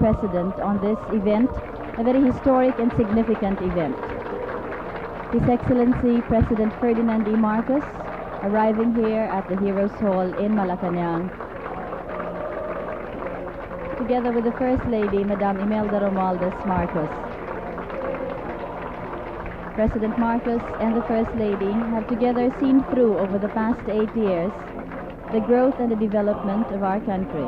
President on this event, a very historic and significant event. His Excellency President Ferdinand E. Marcos arriving here at the Heroes Hall in Malacanang, together with the First Lady, Madame Imelda Romualdez Marcos. President Marcos and the First Lady have together seen through over the past 8 years the growth and the development of our country.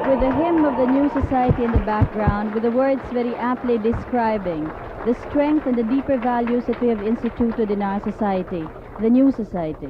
With the hymn of the New Society in the background, with the words very aptly describing the strength and the deeper values that we have instituted in our society, the New Society.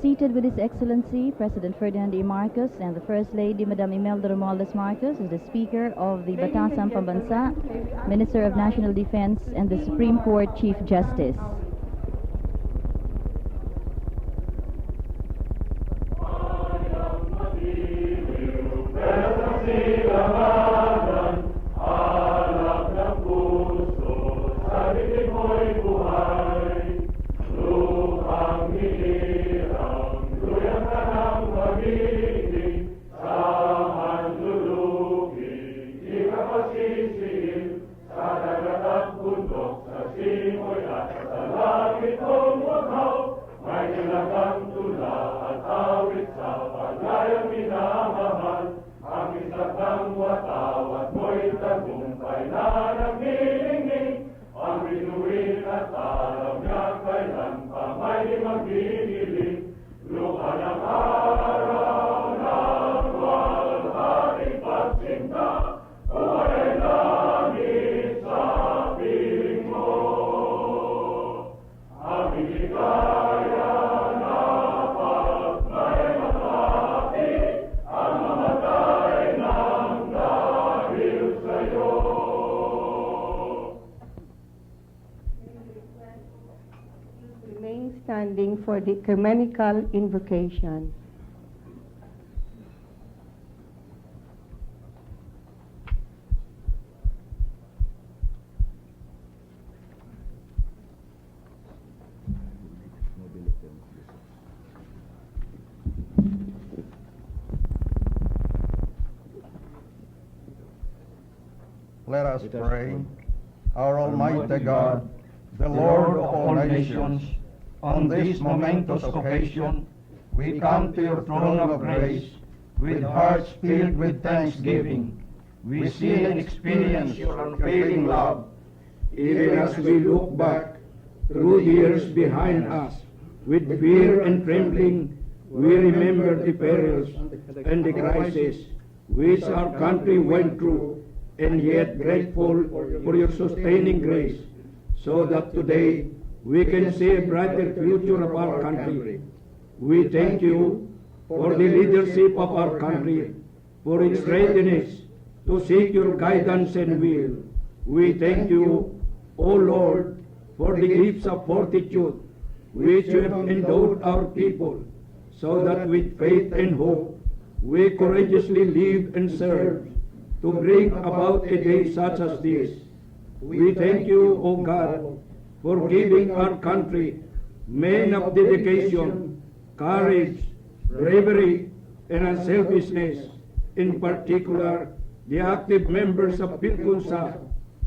Seated with His Excellency President Ferdinand E. Marcos and the First Lady Madame Imelda Romualdez Marcos is the Speaker of the Batasan Pambansa, Minister of National Defense, and the Supreme Court Chief Justice. Remain standing for the ecumenical invocation. Let us pray. Our Almighty God, the Lord of all nations, on this momentous occasion, we come to your throne of grace with hearts filled with thanksgiving. We see and experience your unfailing love, even as we look back through years behind us. With fear and trembling, we remember the perils and the crises which our country went through, and yet grateful for your sustaining grace, so that today we can see a brighter future of our country. We thank you for the leadership of our country, for its readiness to seek your guidance and will. We thank you, O Lord, for the gifts of fortitude which you have endowed our people, so that with faith and hope we courageously live and serve to bring about a day such as this. We thank you, O God, for giving our country men of dedication, courage, bravery, and unselfishness, in particular the active members of Pilkunsa,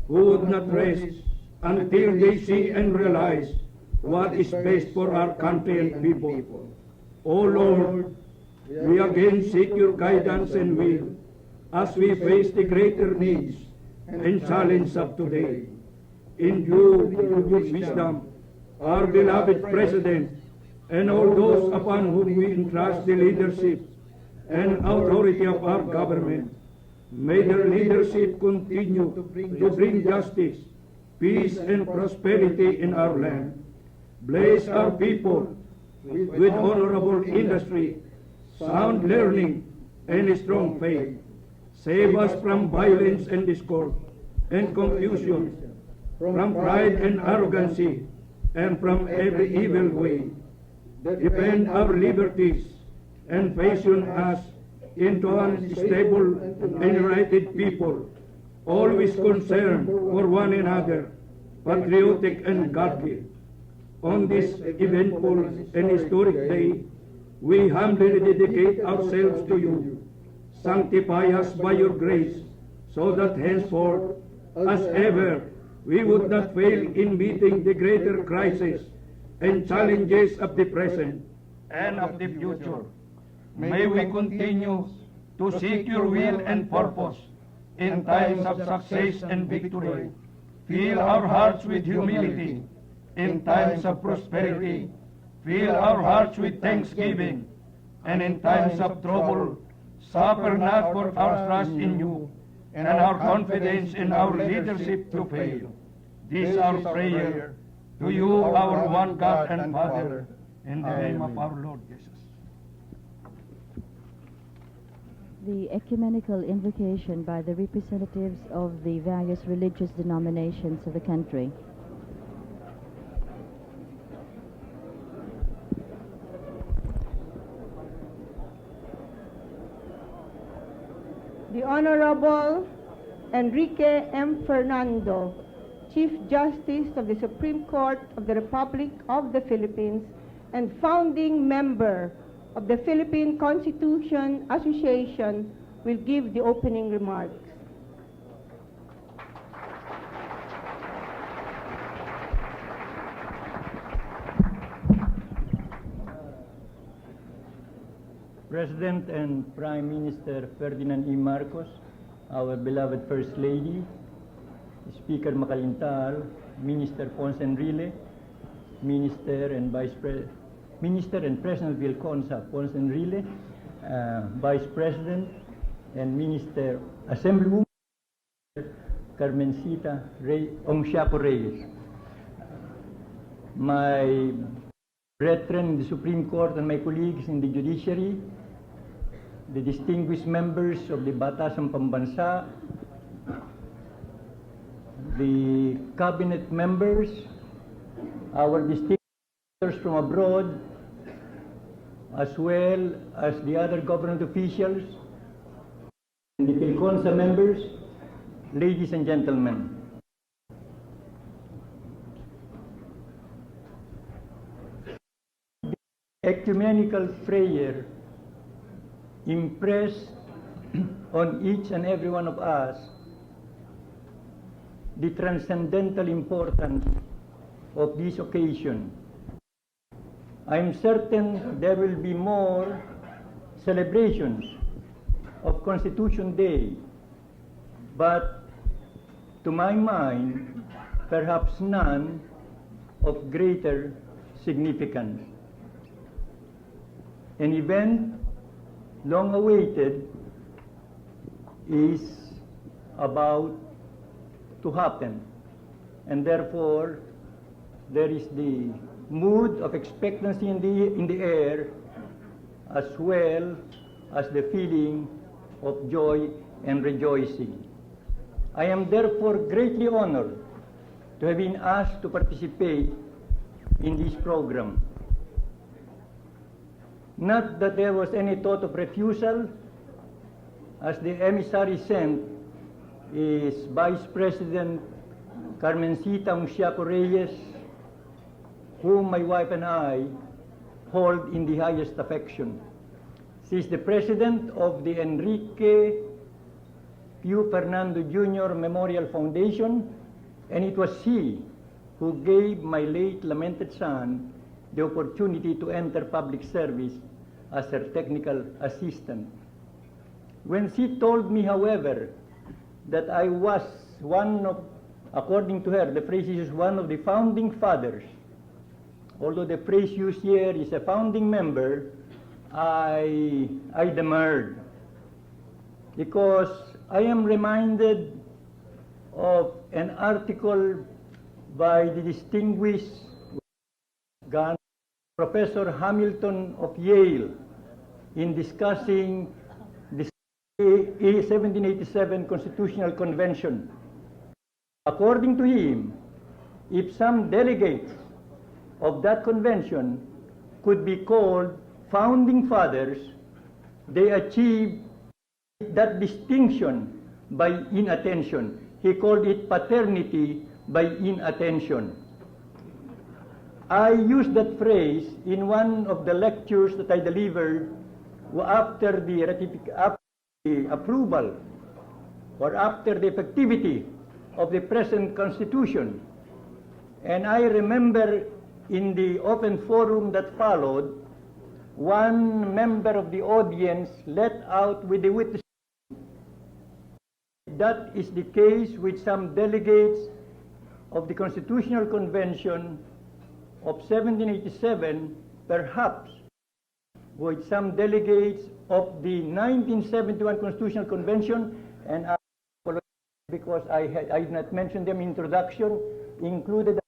who would not rest until they see and realize what is best for our country and people. O Lord, we again seek your guidance and will as we face the greater needs and challenge of today. In view of your wisdom, our beloved President and all those upon whom we entrust the leadership and authority of our government, may their leadership continue to bring justice, peace, and prosperity in our land. Bless our people with honorable industry, sound learning, and a strong faith. Save us from violence and discord and confusion, from pride and arrogancy, and from every evil way. Defend our liberties and fashion us into an stable and united people, always concerned for one another, patriotic and godly. On this eventful and historic day, we humbly dedicate ourselves to you. Sanctify us by your grace, so that henceforth, as ever, we would not fail in meeting the greater crises and challenges of the present and of the future. May we continue to seek your will and purpose in times of success and victory. Fill our hearts with humility in times of prosperity. Fill our hearts with thanksgiving, and in times of trouble, suffer not for our trust in you and our confidence in our leadership to fail. This is our prayer to you, our one God and Father, in the name of our Lord Jesus. The ecumenical invocation by the representatives of the various religious denominations of the country. The Honorable Enrique M. Fernando, Chief Justice of the Supreme Court of the Republic of the Philippines and founding member of the Philippine Constitution Association, will give the opening remarks. President and Prime Minister Ferdinand E. Marcos, our beloved First Lady, Speaker Macalintal, Minister Ponce Enrile, Minister and President Vilconsa Ponce Enrile, Vice President and Minister Assemblywoman Carmencita Ongsiaco Reyes, my brethren in the Supreme Court and my colleagues in the judiciary, the distinguished members of the Batasan Pambansa, the cabinet members, our distinguished visitors from abroad, as well as the other government officials, and the Pilconsa members, ladies and gentlemen. The ecumenical prayer impressed on each and every one of us the transcendental importance of this occasion. I'm certain there will be more celebrations of Constitution Day, but to my mind, perhaps none of greater significance. An event long awaited is about to happen, and therefore there is the mood of expectancy in the air, as well as the feeling of joy and rejoicing. I am therefore greatly honored to have been asked to participate in this program. Not that there was any thought of refusal, as the emissary sent is Vice President Carmencita Unciaco Reyes, whom my wife and I hold in the highest affection. She is the president of the Enrique Q. Fernando Jr. Memorial Foundation, and it was she who gave my late lamented son the opportunity to enter public service as her technical assistant. When she told me, however, that I was one of, according to her, the phrase is one of the founding fathers, although the phrase used here is a founding member, I demurred, because I am reminded of an article by the distinguished Professor Hamilton of Yale in discussing the 1787 Constitutional Convention. According to him, if some delegates of that convention could be called founding fathers, they achieved that distinction by inattention. He called it paternity by inattention. I used that phrase in one of the lectures that I delivered after the approval or after the effectivity of the present Constitution. And I remember in the open forum that followed, one member of the audience let out with the witness. That is the case with some delegates of the Constitutional Convention of 1787, perhaps with some delegates of the 1971 Constitutional Convention, and I apologize because I did not mention them in introduction, included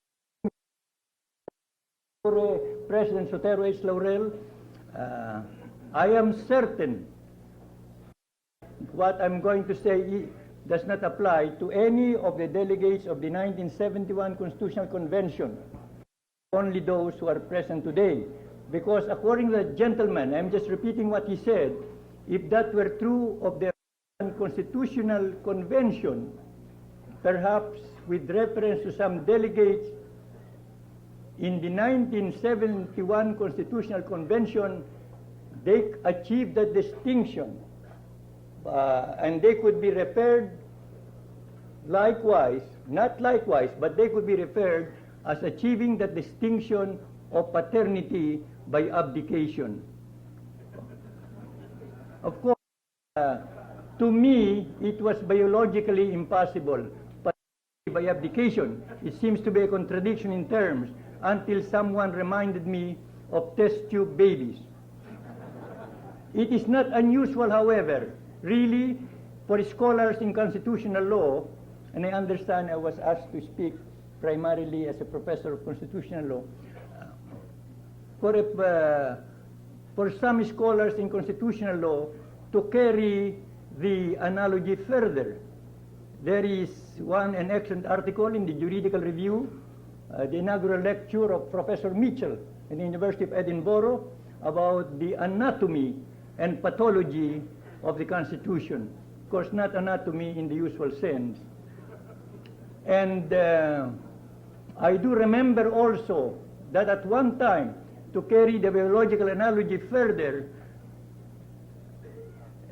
President Sotero H. Laurel. I am certain what I'm going to say does not apply to any of the delegates of the 1971 Constitutional Convention, only those who are present today. Because according to the gentleman, I'm just repeating what he said, if that were true of the Constitutional Convention, perhaps with reference to some delegates in the 1971 Constitutional Convention, they achieved that distinction, and they could be referred likewise, not likewise, but they could be referred as achieving that distinction of paternity by abdication. Of course, to me, it was biologically impossible. Paternity by abdication, it seems to be a contradiction in terms, until someone reminded me of test tube babies. It is not unusual, however, really, for scholars in constitutional law, and I understand I was asked to speak primarily as a professor of constitutional law, for some scholars in constitutional law to carry the analogy further. There is an excellent article in the Juridical Review, the inaugural lecture of Professor Mitchell in the University of Edinburgh about the anatomy and pathology of the Constitution. Of course, not anatomy in the usual sense. And I do remember also that at one time, to carry the biological analogy further,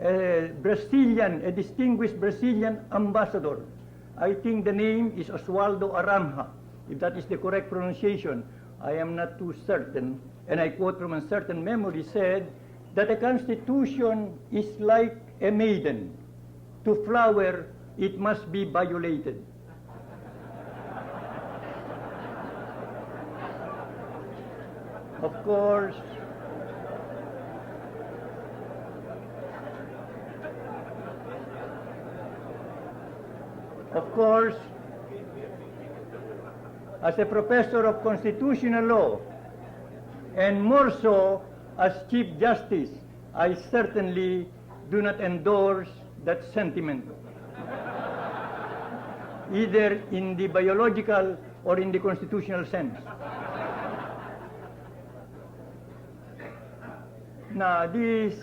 a distinguished Brazilian ambassador, I think the name is Oswaldo Aramha, if that is the correct pronunciation, I am not too certain, and I quote from a certain memory, said that a constitution is like a maiden. To flower, it must be violated. Of course, as a professor of constitutional law, and more so as Chief Justice, I certainly do not endorse that sentiment, either in the biological or in the constitutional sense. Now, this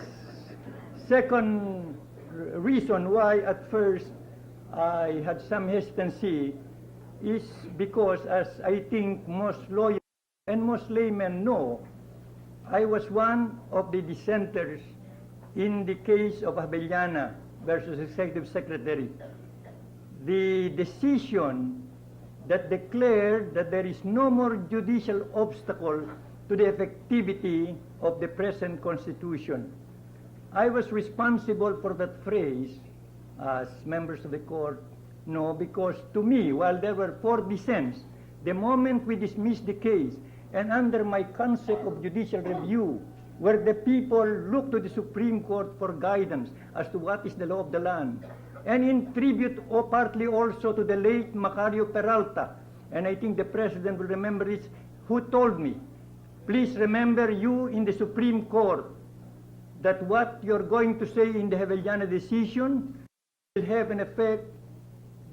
second reason why at first I had some hesitancy is because, as I think most lawyers and most laymen know, I was one of the dissenters in the case of Abellana versus Executive Secretary. The decision that declared that there is no more judicial obstacle to the effectivity of the present Constitution. I was responsible for that phrase, as members of the court know, because to me, while there were 4 dissents, the moment we dismissed the case, and under my concept of judicial review, where the people look to the Supreme Court for guidance as to what is the law of the land, and in tribute or partly also to the late Macario Peralta, and I think the President will remember this, who told me, please remember, you in the Supreme Court, that what you're going to say in the Abellana decision will have an effect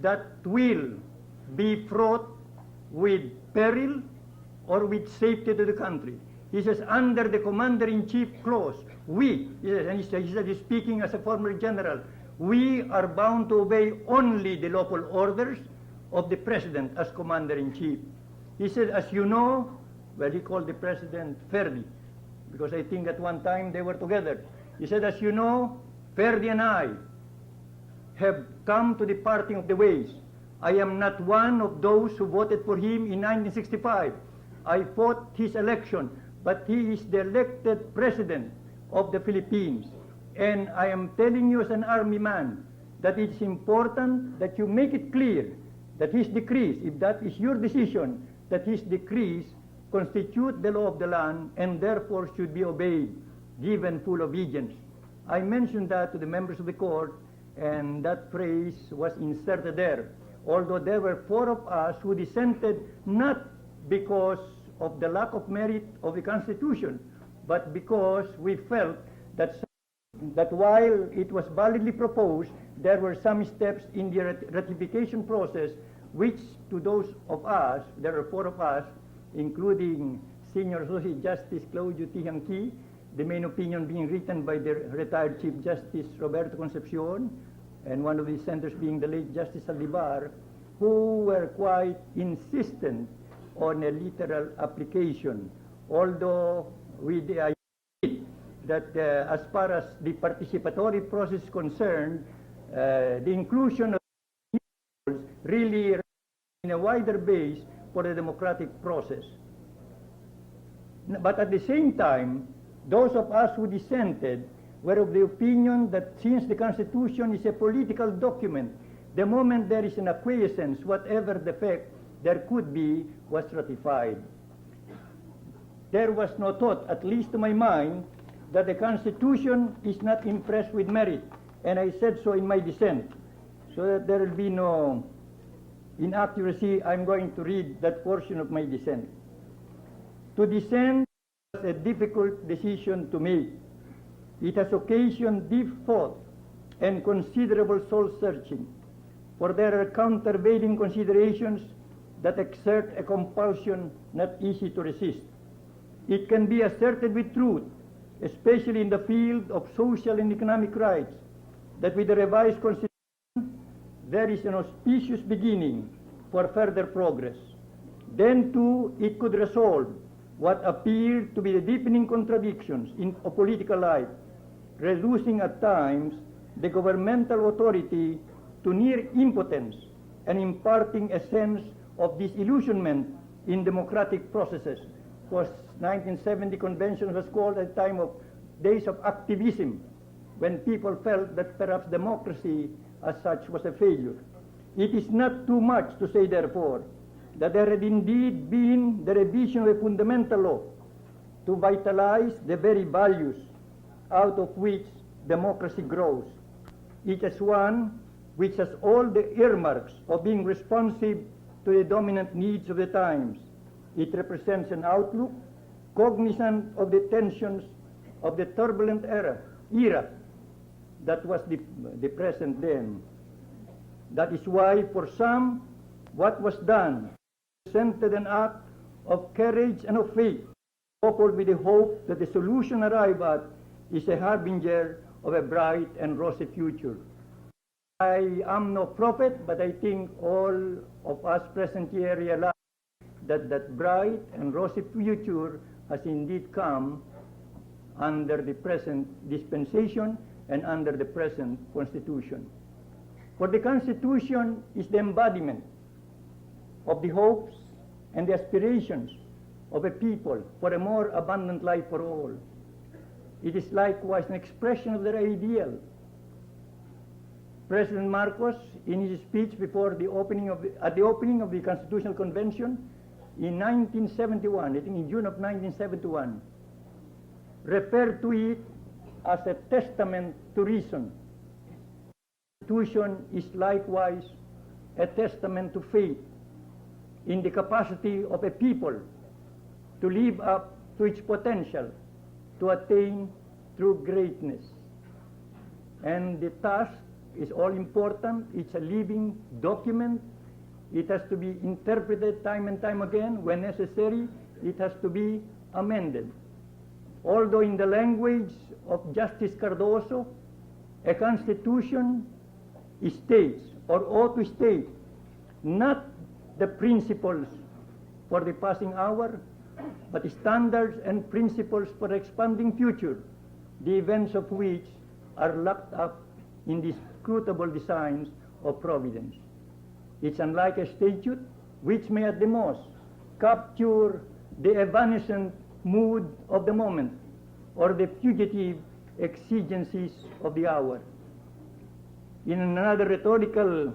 that will be fraught with peril or with safety to the country. He says, under the Commander-in-Chief clause, we, and he said, he's speaking as a former general, we are bound to obey only the lawful orders of the President as Commander-in-Chief. He said, as you know, well, he called the President Ferdi, because I think at one time they were together. He said, as you know, Ferdi and I have come to the parting of the ways. I am not one of those who voted for him in 1965. I fought his election, but he is the elected President of the Philippines. And I am telling you as an army man that it's important that you make it clear that his decrees, if that is your decision, that his decrees constitute the law of the land and therefore should be obeyed, given full obedience. I mentioned that to the members of the court, and that phrase was inserted there. Although there were 4 of us who dissented not because of the lack of merit of the Constitution, but because we felt that while it was validly proposed, there were some steps in the ratification process which to those of us, there were 4 of us, including Senior Associate Justice Claudio Tiangqui, the main opinion being written by the retired Chief Justice Roberto Concepcion, and one of the dissenters being the late Justice Saldivar, who were quite insistent on a literal application, although we admit that as far as the participatory process is concerned, the inclusion of really in a wider base for the democratic process. But at the same time, those of us who dissented were of the opinion that since the Constitution is a political document, the moment there is an acquiescence, whatever defect there could be, was ratified. There was no thought, at least to my mind, that the Constitution is not impressed with merit, and I said so in my dissent. So that there will be no inaccuracy, I'm going to read that portion of my dissent. To dissent was a difficult decision to make. It has occasioned deep thought and considerable soul-searching, for there are countervailing considerations that exert a compulsion not easy to resist. It can be asserted with truth, especially in the field of social and economic rights, that with the revised Constitution, there is an auspicious beginning for further progress. Then too, it could resolve what appeared to be the deepening contradictions of political life, reducing at times the governmental authority to near impotence and imparting a sense of disillusionment in democratic processes. Because 1970 convention was called a time of days of activism, when people felt that perhaps democracy as such was a failure. It is not too much to say, therefore, that there had indeed been the revision of a fundamental law to vitalize the very values out of which democracy grows. It is one which has all the earmarks of being responsive to the dominant needs of the times. It represents an outlook cognizant of the tensions of the turbulent era that was the present then. That is why for some, what was done represented an act of courage and of faith, coupled with the hope that the solution arrived at is a harbinger of a bright and rosy future. I am no prophet, but I think all of us present here realize that that bright and rosy future has indeed come under the present dispensation and under the present Constitution. For the Constitution is the embodiment of the hopes and the aspirations of a people for a more abundant life for all. It is likewise an expression of their ideal. President Marcos, in his speech before at the opening of the Constitutional Convention in 1971, I think in June of 1971, referred to it as a testament to reason. The Constitution is likewise a testament to faith in the capacity of a people to live up to its potential, to attain true greatness. And the task is all important. It's a living document. It has to be interpreted time and time again. When necessary, it has to be amended. Although in the language of Justice Cardoso, a constitution states, or ought to state, not the principles for the passing hour, but standards and principles for the expanding future, the events of which are locked up in the scrutable designs of providence. It's unlike a statute which may at the most capture the evanescent mood of the moment or the fugitive exigencies of the hour. In another rhetorical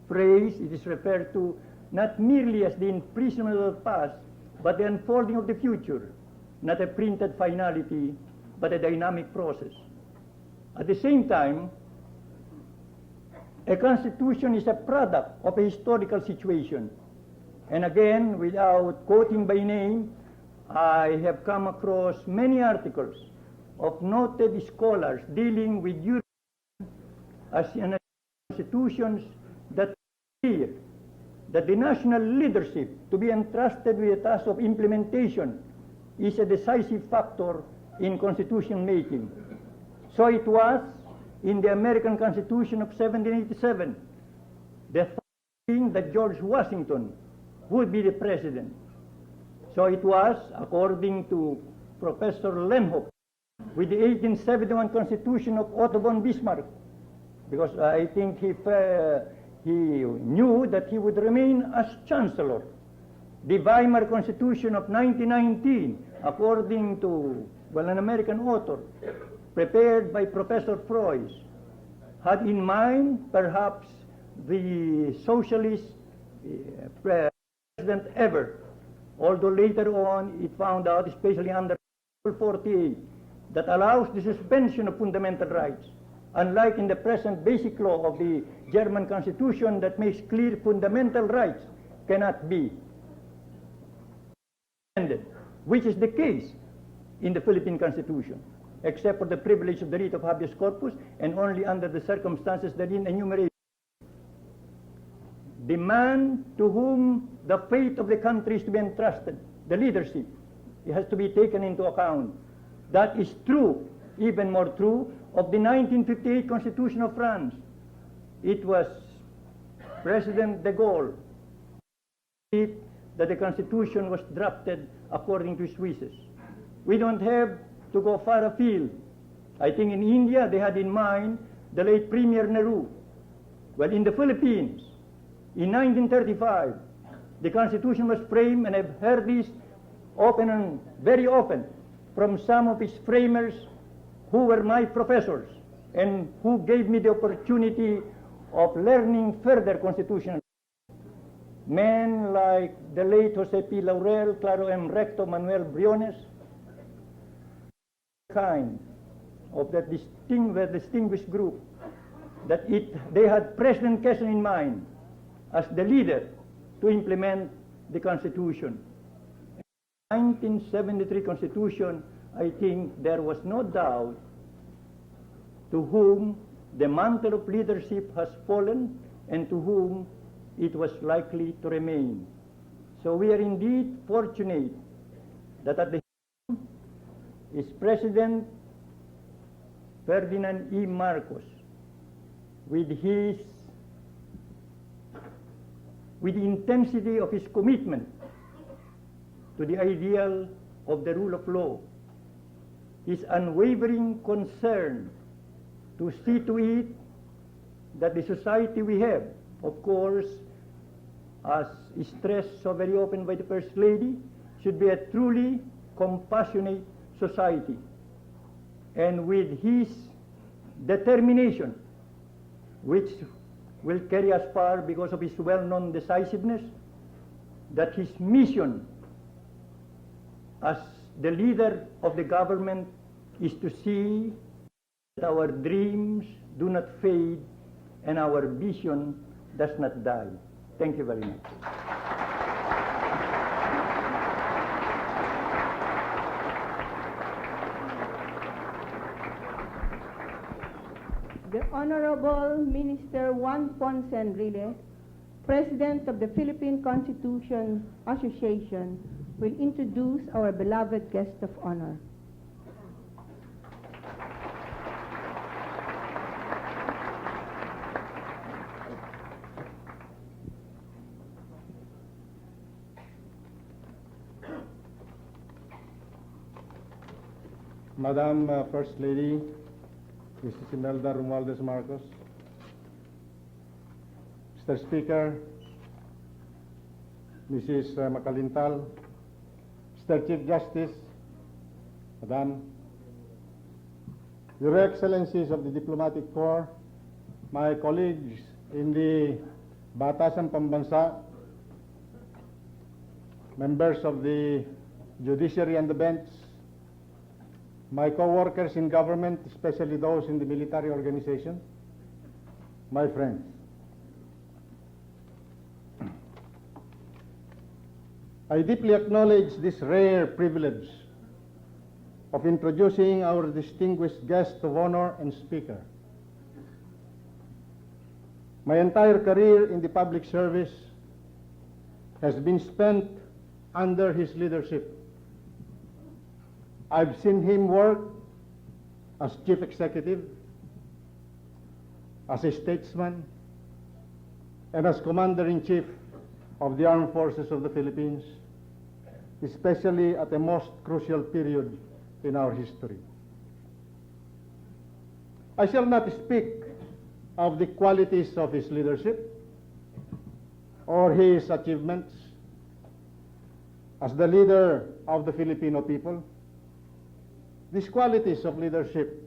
phrase, it is referred to not merely as the imprisonment of the past, but the unfolding of the future, not a printed finality, but a dynamic process. At the same time, a constitution is a product of a historical situation. And again, without quoting by name, I have come across many articles of noted scholars dealing with Europe as an institutions that clear that the national leadership to be entrusted with the task of implementation is a decisive factor in constitution making. So it was in the American Constitution of 1787, the thing that George Washington would be the president. So it was, according to Professor Lenhoff, with the 1871 Constitution of Otto von Bismarck, because I think he knew that he would remain as Chancellor. The Weimar Constitution of 1919, according to, an American author, prepared by Professor Frois, had in mind perhaps the socialist president ever, although later on it found out, especially under Article 48, that allows the suspension of fundamental rights, unlike in the present basic law of the German Constitution that makes clear fundamental rights cannot be suspended, which is the case in the Philippine Constitution, except for the privilege of the writ of habeas corpus and only under the circumstances therein enumerated. The man to whom the fate of the country is to be entrusted, the leadership, it has to be taken into account. That is true, even more true, of the 1958 Constitution of France. It was President de Gaulle that the Constitution was drafted according to his wishes. We don't have to go far afield. I think in India they had in mind the late Premier Nehru. Well, in the Philippines, in 1935, the Constitution was framed, and I've heard this often and very often from some of its framers who were my professors and who gave me the opportunity of learning further constitutional. Men like the late Jose P. Laurel, Claro M. Recto, Manuel Briones, kind of that distinguished group, that they had President Quezon in mind as the leader to implement the Constitution. In the 1973 Constitution, I think there was no doubt to whom the mantle of leadership has fallen and to whom it was likely to remain. So we are indeed fortunate that at the is President Ferdinand E. Marcos with the intensity of his commitment to the ideal of the rule of law, his unwavering concern to see to it that the society we have, of course, as stressed so very often by the First Lady, should be a truly compassionate society. And with his determination, which will carry us far because of his well-known decisiveness, that his mission as the leader of the government is to see that our dreams do not fade and our vision does not die. Thank you very much. The Honorable Minister Juan Ponce Enrile, President of the Philippine Constitution Association, will introduce our beloved guest of honor. Madam First Lady, Mrs. Imelda Romualdez Marcos, Mr. Speaker, Mrs. Macalintal, Mr. Chief Justice, Madam, Your Excellencies of the Diplomatic Corps, my colleagues in the Batasan Pambansa, members of the judiciary and the bench, my co-workers in government, especially those in the military organization, my friends. I deeply acknowledge this rare privilege of introducing our distinguished guest of honor and speaker. My entire career in the public service has been spent under his leadership. I've seen him work as chief executive, as a statesman, and as commander-in-chief of the Armed Forces of the Philippines, especially at a most crucial period in our history. I shall not speak of the qualities of his leadership or his achievements as the leader of the Filipino people. These qualities of leadership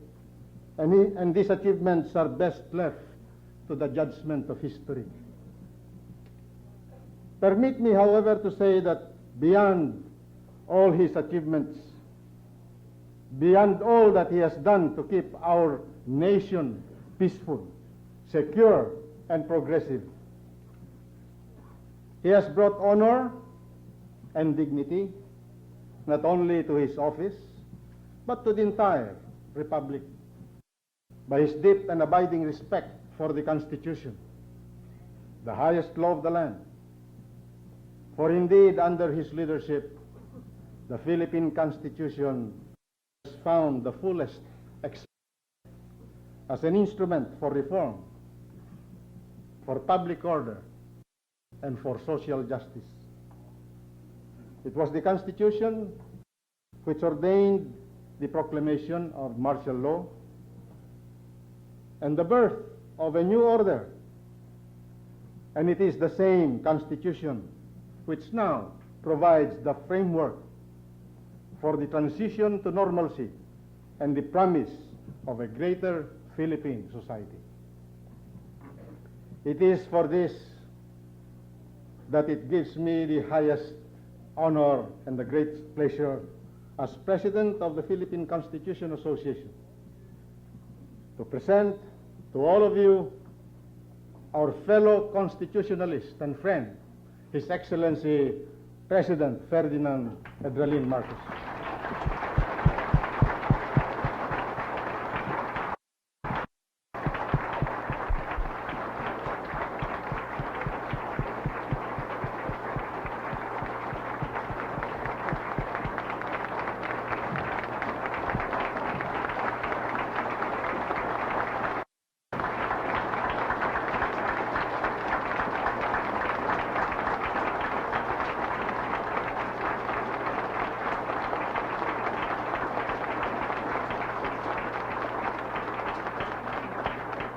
and these achievements are best left to the judgment of history. Permit me, however, to say that beyond all his achievements, beyond all that he has done to keep our nation peaceful, secure, and progressive, he has brought honor and dignity not only to his office, but to the entire Republic by his deep and abiding respect for the Constitution, the highest law of the land. For indeed, under his leadership, the Philippine Constitution has found the fullest expression as an instrument for reform, for public order, and for social justice. It was the Constitution which ordained the proclamation of martial law and the birth of a new order. And it is the same Constitution which now provides the framework for the transition to normalcy and the promise of a greater Philippine society. It is for this that it gives me the highest honor and the great pleasure as President of the Philippine Constitution Association to present to all of you our fellow constitutionalist and friend, His Excellency President Ferdinand Edralin Marcos.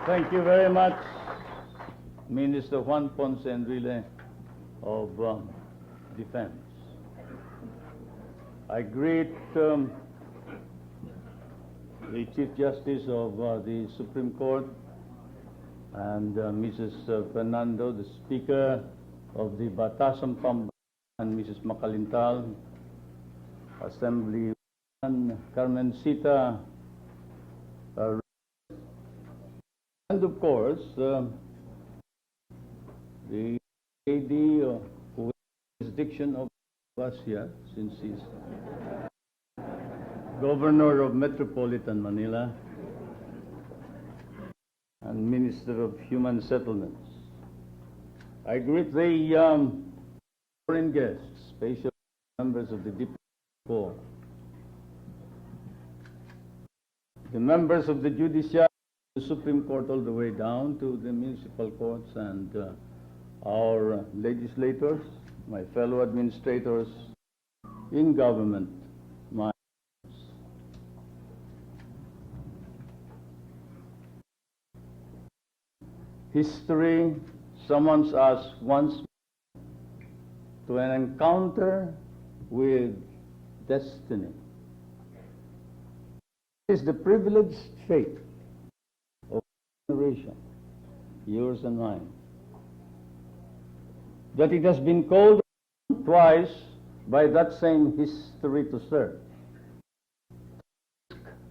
Thank you very much, Minister Juan Ponce Enrile of Defense. I greet the Chief Justice of the Supreme Court and Mrs. Fernando, the Speaker of the Batasan Pambansa, and Mrs. Macalintal, Assemblyman Carmencita, and of course, the lady who has jurisdiction of us here, since he's Governor of Metropolitan Manila and Minister of Human Settlements. I greet the foreign guests, special members of the Diplomatic Corps, the members of the Judiciary, the Supreme Court all the way down to the municipal courts, and our legislators, my fellow administrators in government, my history summons us once to an encounter with destiny. It is the privileged fate of generation, yours and mine, that it has been called twice by that same history to serve.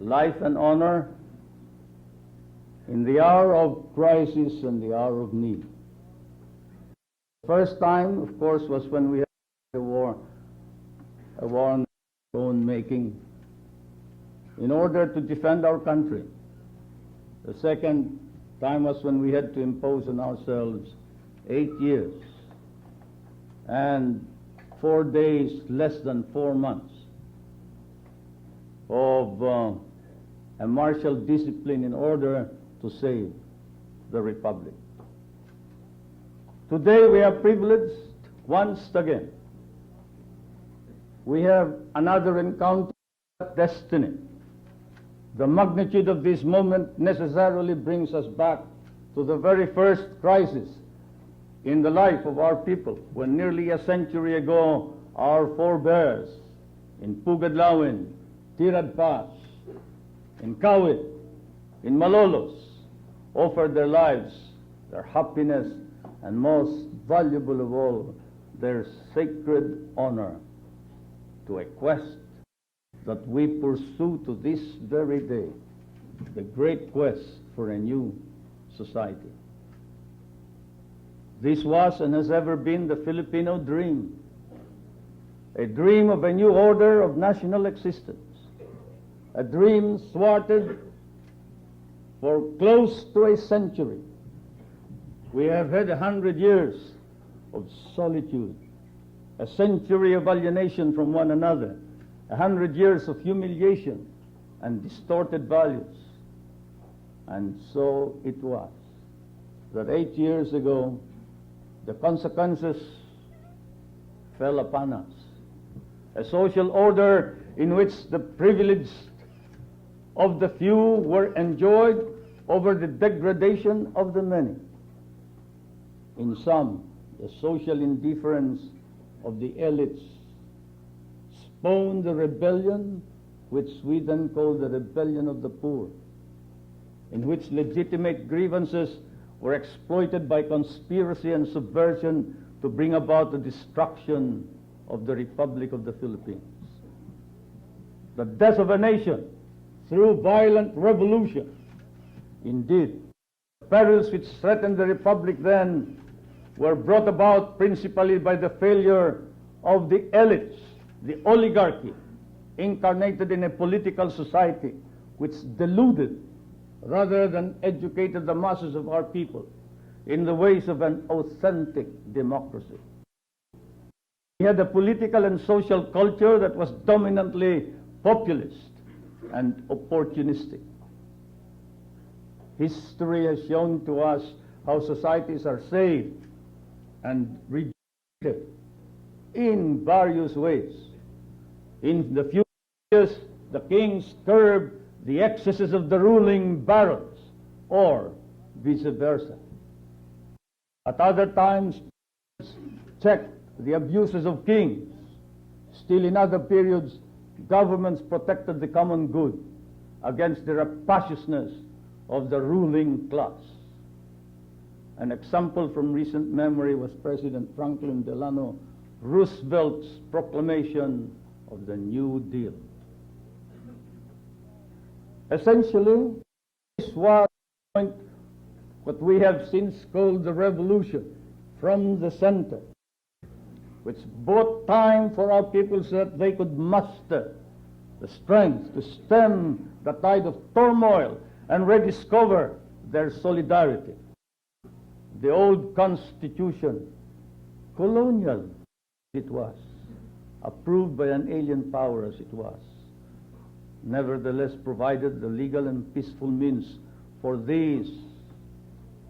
Life and honor in the hour of crisis and the hour of need. The first time, of course, was when we had a war on our own making, in order to defend our country. The second time was when we had to impose on ourselves 8 years and 4 days, less than 4 months, of a martial discipline in order to save the Republic. Today we are privileged once again. We have another encounter with destiny. The magnitude of this moment necessarily brings us back to the very first crisis in the life of our people, when nearly a century ago our forebears in Pugadlawin, Tirad Pass, in Kawit, in Malolos, offered their lives, their happiness, and most valuable of all, their sacred honor to a quest that we pursue to this very day, the great quest for a new society. This was and has ever been the Filipino dream, a dream of a new order of national existence, a dream thwarted for close to a century. We have had 100 years of solitude, a century of alienation from one another, 100 years of humiliation and distorted values. And so it was that 8 years ago, the consequences fell upon us. A social order in which the privileged of the few were enjoyed over the degradation of the many. In some, the social indifference of the elites spawned the rebellion, which we then call the rebellion of the poor, in which legitimate grievances were exploited by conspiracy and subversion to bring about the destruction of the Republic of the Philippines. The death of a nation through violent revolution. Indeed, the perils which threatened the Republic then were brought about principally by the failure of the elites, the oligarchy, incarnated in a political society which deluded rather than educated the masses of our people in the ways of an authentic democracy. We had a political and social culture that was dominantly populist and opportunistic. History has shown to us how societies are saved and regenerated in various ways. In the few years, the kings curbed the excesses of the ruling barons, or vice versa. At other times, checked the abuses of kings. Still in other periods, governments protected the common good against the rapaciousness of the ruling class. An example from recent memory was President Franklin Delano Roosevelt's proclamation of the New Deal. Essentially, this was what we have since called the revolution from the center, which bought time for our people so that they could muster the strength to stem the tide of turmoil and rediscover their solidarity. The old Constitution, colonial as it was, approved by an alien power as it was, nevertheless provided the legal and peaceful means for this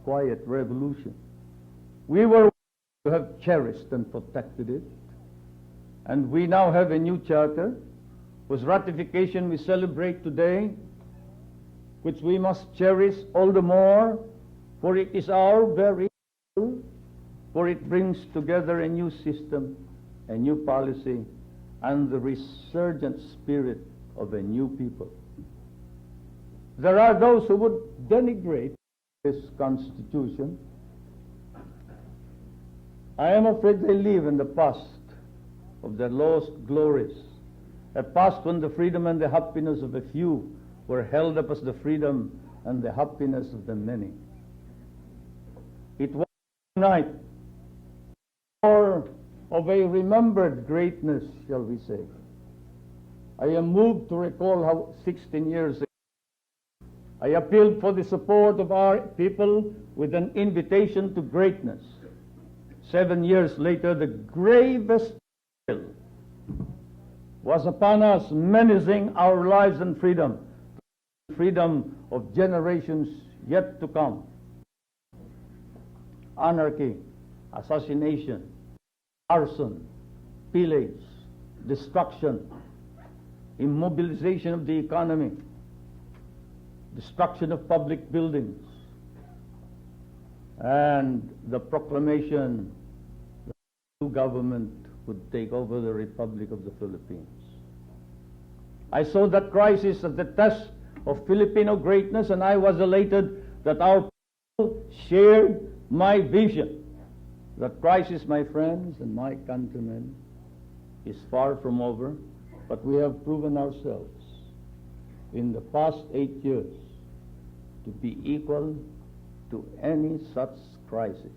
quiet revolution. We were to have cherished and protected it, and we now have a new charter whose ratification we celebrate today, which we must cherish all the more, for it is our very own, for it brings together a new system, a new policy, and the resurgent spirit of a new people. There are those who would denigrate this Constitution. I am afraid they live in the past of their lost glories, a past when the freedom and the happiness of a few were held up as the freedom and the happiness of the many. It was a night or of a remembered greatness, shall we say. I am moved to recall how 16 years ago I appealed for the support of our people with an invitation to greatness. 7 years later, the gravest peril was upon us, menacing our lives and freedom, the freedom of generations yet to come. Anarchy, assassination, arson, pillage, destruction, immobilization of the economy, destruction of public buildings, and the proclamation that the new government would take over the Republic of the Philippines. I saw that crisis as the test of Filipino greatness, and I was elated that our people shared my vision. That crisis, my friends and my countrymen, is far from over, but we have proven ourselves in the past 8 years to be equal to any such crisis.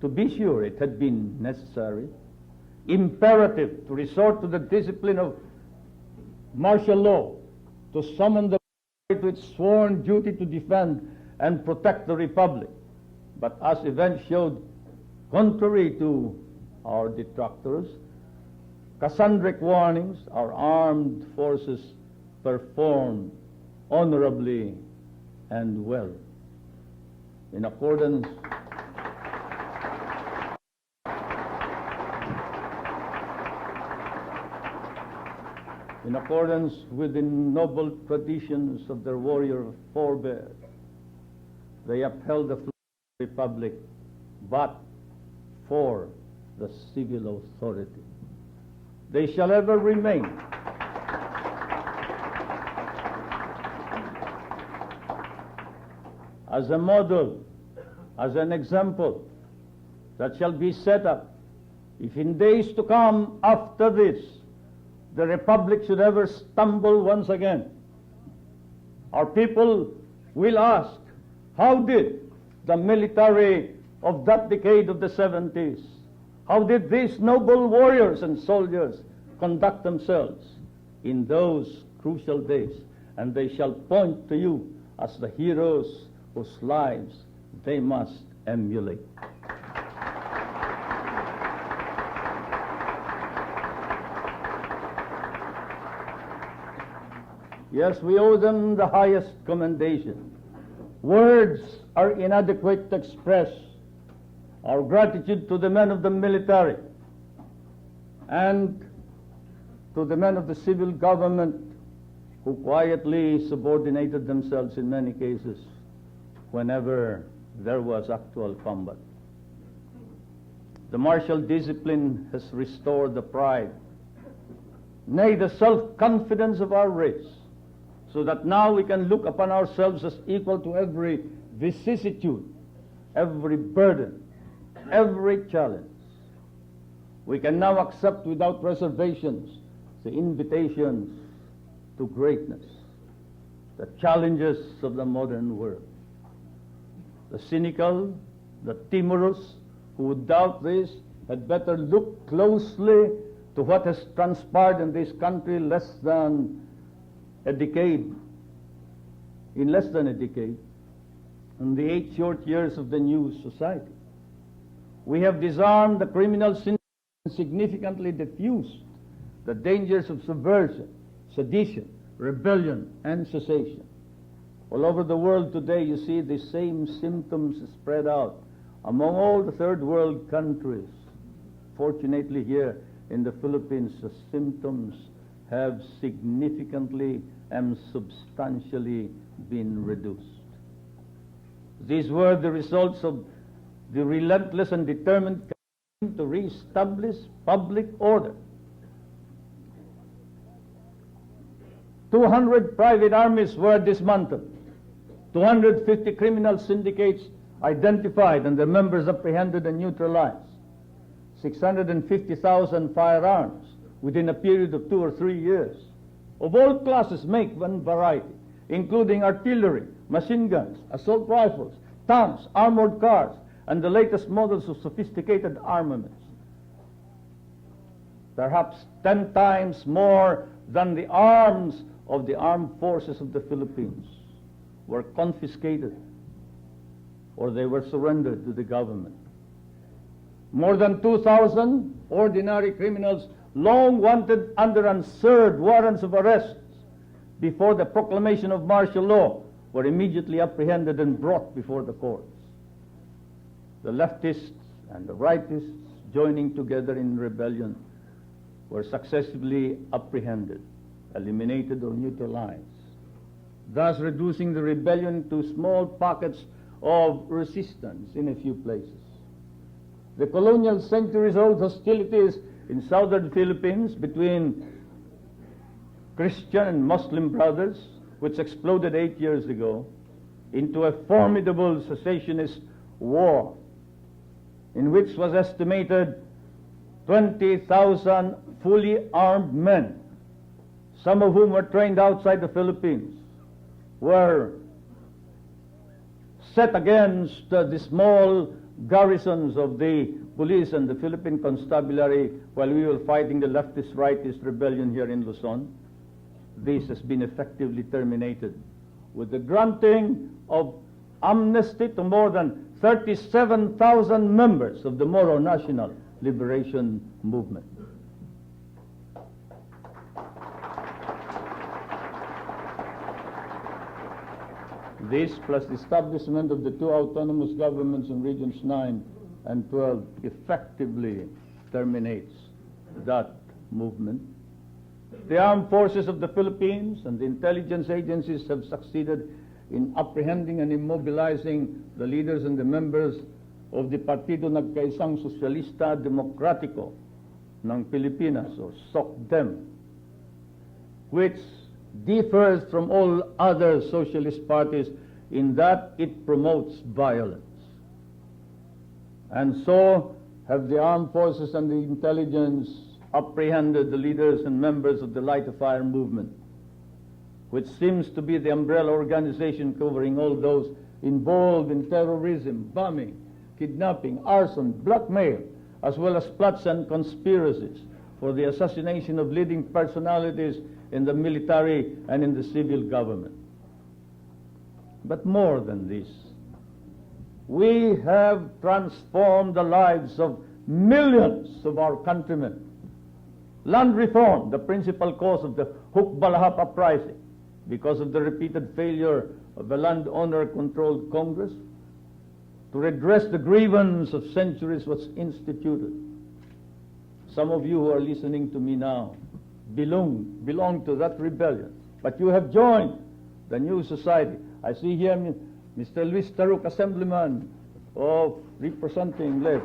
To be sure, it had been necessary, imperative, to resort to the discipline of martial law, to summon the military to its sworn duty to defend and protect the Republic. But as events showed, contrary to our detractors, Cassandric warnings, our armed forces performed honorably and well. In accordance with the noble traditions of their warrior forebears, they upheld the Republic, but for the civil authority. They shall ever remain as a model, as an example that shall be set up if in days to come after this the Republic should ever stumble once again. Our people will ask, how did the military of that decade of the 70s, how did these noble warriors and soldiers conduct themselves in those crucial days? And they shall point to you as the heroes whose lives they must emulate. Yes, we owe them the highest commendation. Words are inadequate to express our gratitude to the men of the military and to the men of the civil government who quietly subordinated themselves in many cases whenever there was actual combat. The martial discipline has restored the pride, nay, the self-confidence of our race, so that now we can look upon ourselves as equal to every vicissitude, every burden, every challenge. We can now accept without reservations the invitations to greatness, the challenges of the modern world. The cynical, the timorous, who would doubt this, had better look closely to what has transpired in this country in less than a decade, in the 8 short years of the new society. We have disarmed the criminal sin and significantly diffused the dangers of subversion, sedition, rebellion, and secession. All over the world today, you see the same symptoms spread out among all the third world countries. Fortunately, here in the Philippines, the symptoms have significantly and substantially been reduced. These were the results of the relentless and determined campaign to re-establish public order. 200 private armies were dismantled, 250 criminal syndicates identified and their members apprehended and neutralized, 650,000 firearms within a period of 2 or 3 years, of all classes, make, and variety, including artillery, machine guns, assault rifles, tanks, armored cars, and the latest models of sophisticated armaments. Perhaps 10 times more than the arms of the armed forces of the Philippines were confiscated or they were surrendered to the government. More than 2,000 ordinary criminals long wanted under unserved warrants of arrest before the proclamation of martial law were immediately apprehended and brought before the courts. The leftists and the rightists joining together in rebellion were successively apprehended, eliminated or neutralized, thus reducing the rebellion to small pockets of resistance in a few places. The colonial centuries-old hostilities in southern Philippines between Christian and Muslim brothers, which exploded 8 years ago into a formidable secessionist war, in which was estimated 20,000 fully armed men, some of whom were trained outside the Philippines, were set against the small garrisons of the police and the Philippine constabulary while we were fighting the leftist-rightist rebellion here in Luzon. This has been effectively terminated with the granting of amnesty to more than 37,000 members of the Moro National Liberation Movement. This, plus the establishment of the two autonomous governments in Regions 9 and 12, effectively terminates that movement. The armed forces of the Philippines and the intelligence agencies have succeeded in apprehending and immobilizing the leaders and the members of the Partido Nagkaisang Socialista Demokratiko ng Pilipinas, or SOCDEM, which differs from all other socialist parties in that it promotes violence. And so have the armed forces and the intelligence apprehended the leaders and members of the Light of Fire movement, which seems to be the umbrella organization covering all those involved in terrorism, bombing, kidnapping, arson, blackmail, as well as plots and conspiracies for the assassination of leading personalities in the military and in the civil government. But more than this, we have transformed the lives of millions of our countrymen. Land reform, the principal cause of the Hukbalahap uprising, because of the repeated failure of the landowner-controlled Congress to redress the grievance of centuries, was instituted. Some of you who are listening to me now belong to that rebellion, but you have joined the new society. I see here Mr. Luis Taruk, Assemblyman of representing Leyte.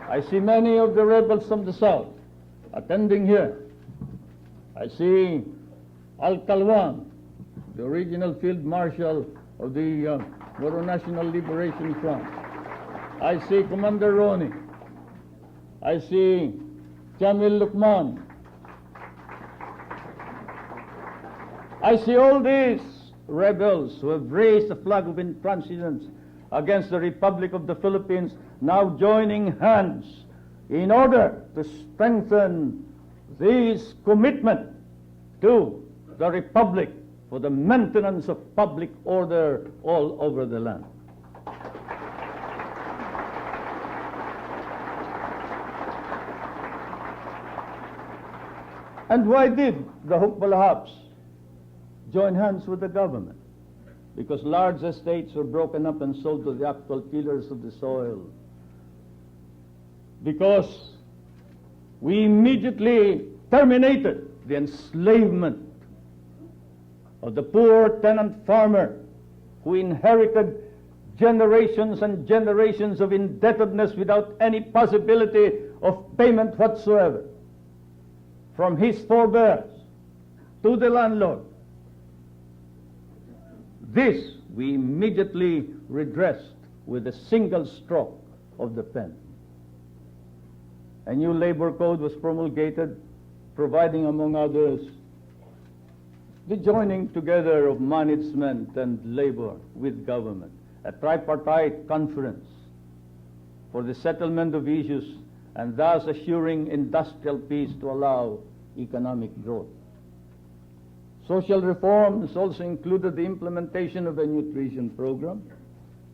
I see many of the rebels from the south attending here. I see Al Calwan, the original field marshal of the Moro National Liberation Front. I see Commander Roni. I see Jamil Lukman. I see all these rebels who have raised the flag of intransigence against the Republic of the Philippines now joining hands in order to strengthen this commitment to the Republic for the maintenance of public order all over the land. And why did the Hukbalahap's join hands with the government? Because large estates were broken up and sold to the actual tillers of the soil. Because we immediately terminated the enslavement of the poor tenant farmer who inherited generations and generations of indebtedness without any possibility of payment whatsoever from his forebears to the landlord. This we immediately redressed with a single stroke of the pen. A new labor code was promulgated, providing, among others, the joining together of management and labor with government, a tripartite conference for the settlement of issues and thus assuring industrial peace to allow economic growth. Social reforms also included the implementation of a nutrition program.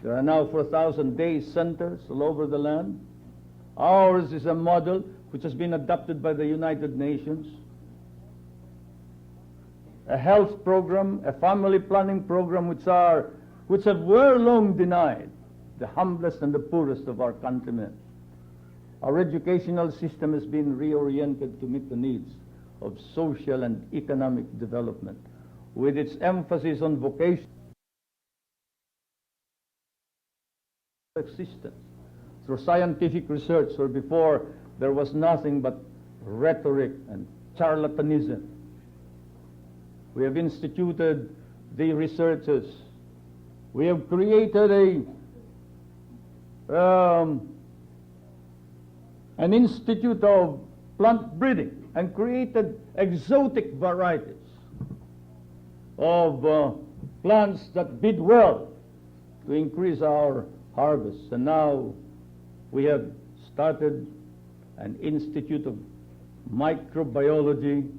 There are now 4,000 day centers all over the land. Ours is a model which has been adopted by the United Nations. A health program, a family planning program which have were long denied the humblest and the poorest of our countrymen. Our educational system has been reoriented to meet the needs of social and economic development, with its emphasis on vocation existence through scientific research, where before there was nothing but rhetoric and charlatanism. We have instituted the researches. We have created an institute of plant breeding and created exotic varieties of plants that bid well to increase our harvests. And now we have started an institute of microbiology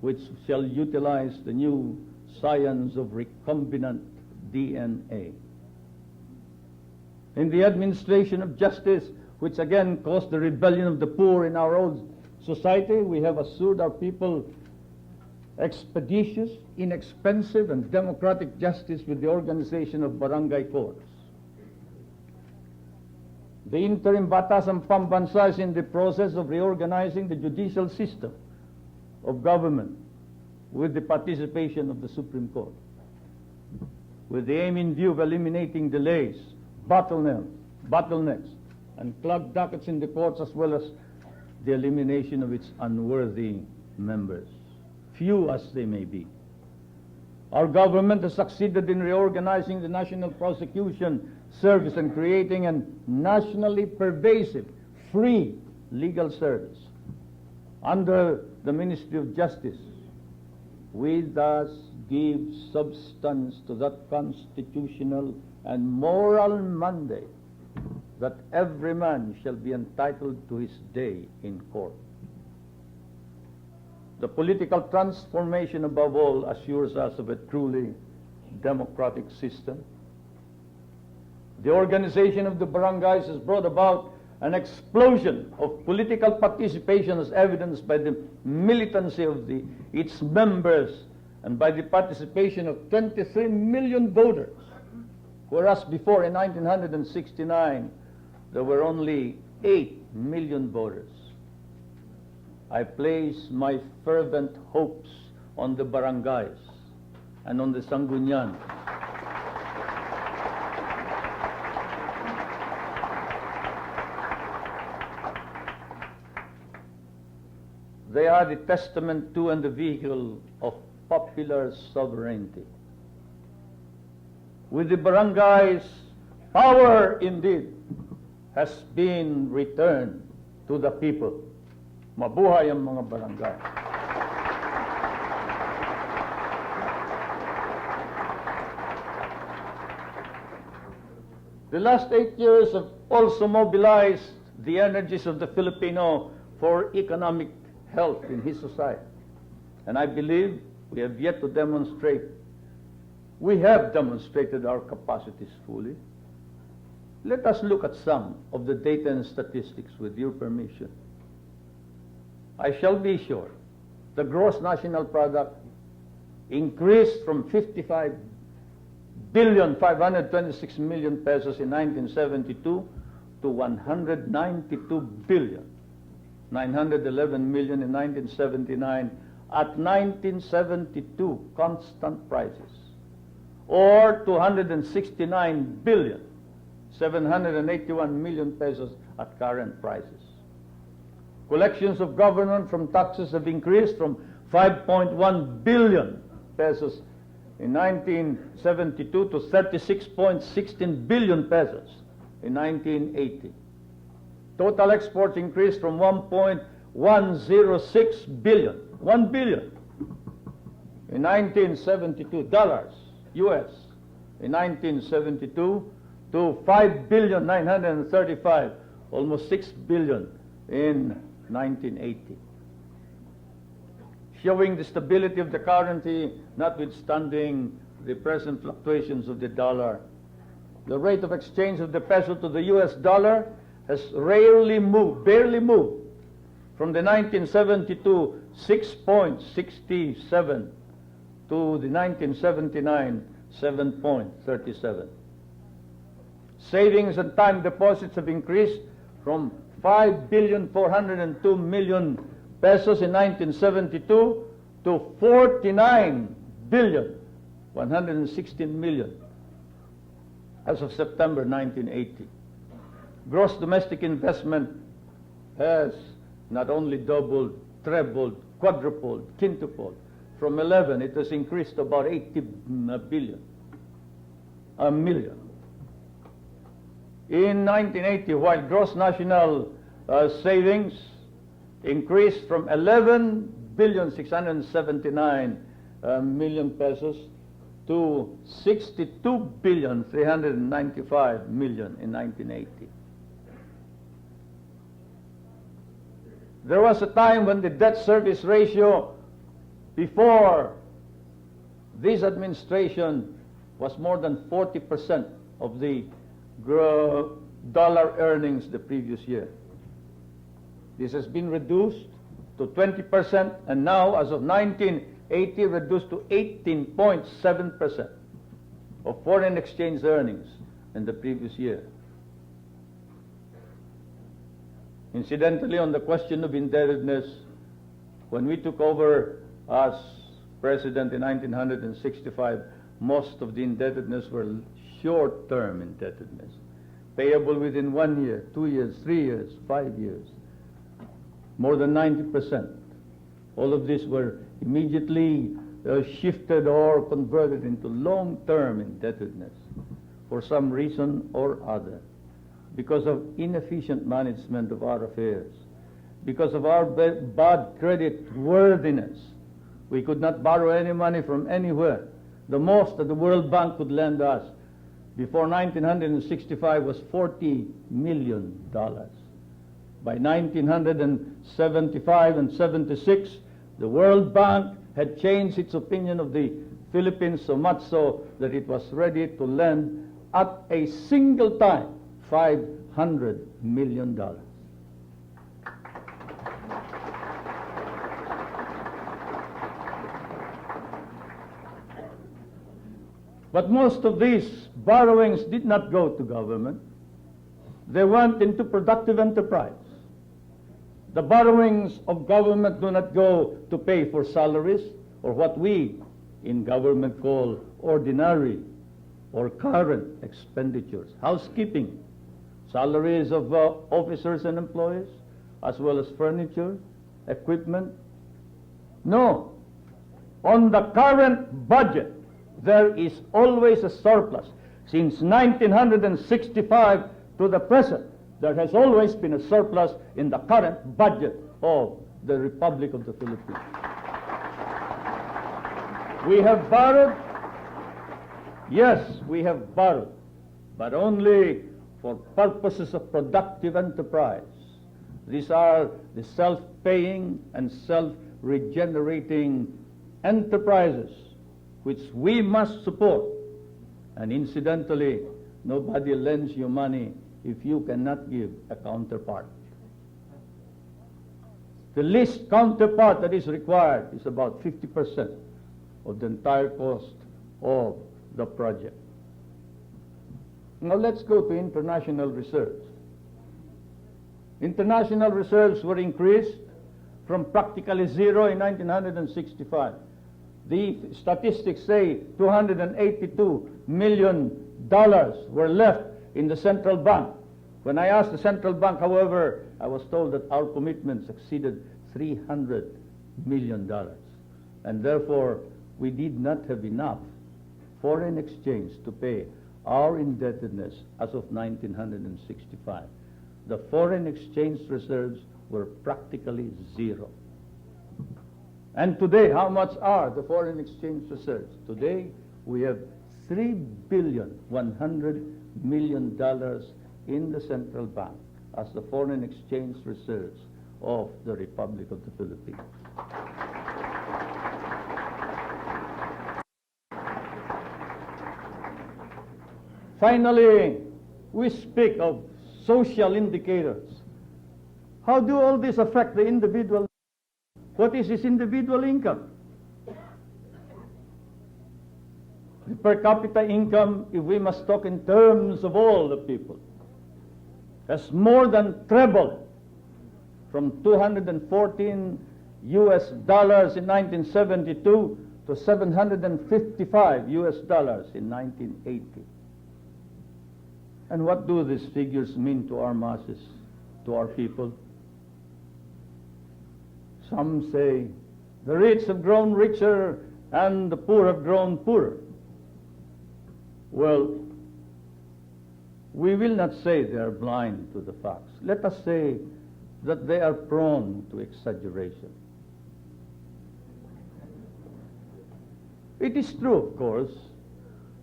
which shall utilize the new science of recombinant DNA. In the administration of justice, which again caused the rebellion of the poor in our own society, we have assured our people expeditious, inexpensive, and democratic justice with the organization of barangay courts. The interim Batasang Pambansa is in the process of reorganizing the judicial system of government with the participation of the Supreme Court, with the aim in view of eliminating delays, bottlenecks, and clogged dockets in the courts, as well as the elimination of its unworthy members, few as they may be. Our government has succeeded in reorganizing the National Prosecution Service and creating a nationally pervasive, free legal service under the Ministry of Justice. We thus give substance to that constitutional and moral mandate that every man shall be entitled to his day in court. The political transformation, above all, assures us of a truly democratic system. The organization of the barangays has brought about an explosion of political participation, as evidenced by the militancy of its members and by the participation of 23 million voters, whereas before in 1969 there were only 8 million voters. I place my fervent hopes on the barangays and on the Sangguniang. They are the testament to and the vehicle of popular sovereignty. With the barangays, power indeed has been returned to the people. Mabuhay ang mga barangay. The last 8 years have also mobilized the energies of the Filipino for economic health in his society. And I believe we have yet to demonstrate. We have demonstrated our capacities fully. Let us look at some of the data and statistics with your permission. I shall be sure the gross national product increased from 55,526,000,000 pesos in 1972 to 192,911,000,000 in 1979 at 1972 constant prices, or 269,781,000,000 pesos at current prices. Collections of government from taxes have increased from 5.1 billion pesos in 1972 to 36.16 billion pesos in 1980. Total exports increased from 1.106 billion, 1 billion in 1972 dollars US in 1972 to 5,935,000,000, almost 6 billion in 1980. Showing the stability of the currency notwithstanding the present fluctuations of the dollar. The rate of exchange of the peso to the US dollar has barely moved from the 1972 6.67 to the 1979 7.37. Savings and time deposits have increased from 5,402,000,000 pesos in 1972 to 49,116,000,000 as of September 1980. Gross domestic investment has not only doubled, trebled, quadrupled, quintupled. From 11, it has increased to about 80 million. In 1980, while gross national savings increased from 11,679,000,000 pesos to 62,395,000,000 in 1980. There was a time when the debt service ratio before this administration was more than 40% of the dollar earnings the previous year. This has been reduced to 20%, and now, as of 1980, reduced to 18.7% of foreign exchange earnings in the previous year. Incidentally, on the question of indebtedness, when we took over as president in 1965, most of the indebtedness were short-term indebtedness, payable within 1 year, 2 years, 3 years, 5 years. More than 90%. All of these were immediately shifted or converted into long-term indebtedness for some reason or other, because of inefficient management of our affairs, because of our bad credit worthiness. We could not borrow any money from anywhere. The most that the World Bank could lend us before 1965 was $40 million. By 1975 and 76, the World Bank had changed its opinion of the Philippines so much so that it was ready to lend at a single time $500 million. But most of these borrowings did not go to government. They went into productive enterprise. The borrowings of government do not go to pay for salaries or what we in government called ordinary or current expenditures, housekeeping, salaries of officers and employees, as well as furniture, equipment. No. On the current budget, there is always a surplus. Since 1965 to the present, there has always been a surplus in the current budget of the Republic of the Philippines. We have borrowed. Yes, we have borrowed, but only for purposes of productive enterprise. These are the self-paying and self-regenerating enterprises which we must support. And incidentally, nobody lends you money if you cannot give a counterpart. The least counterpart that is required is about 50% of the entire cost of the project. Now let's go to international reserves. International reserves were increased from practically zero in 1965. The statistics say $282 million were left in the central bank. When I asked the central bank, however, I was told that our commitments exceeded $300 million. And therefore, we did not have enough foreign exchange to pay our indebtedness as of 1965. The foreign exchange reserves were practically zero. And today, how much are the foreign exchange reserves? Today, we have $3.1 billion in the central bank as the foreign exchange reserves of the Republic of the Philippines. Finally, we speak of social indicators. How do all this affect the individual? What is his individual income? The per capita income, if we must talk in terms of all the people, has more than trebled from $214 in 1972 to $755 in 1980. And what do these figures mean to our masses, to our people? Some say the rich have grown richer and the poor have grown poorer. Well, we will not say they are blind to the facts. Let us say that they are prone to exaggeration. It is true, of course.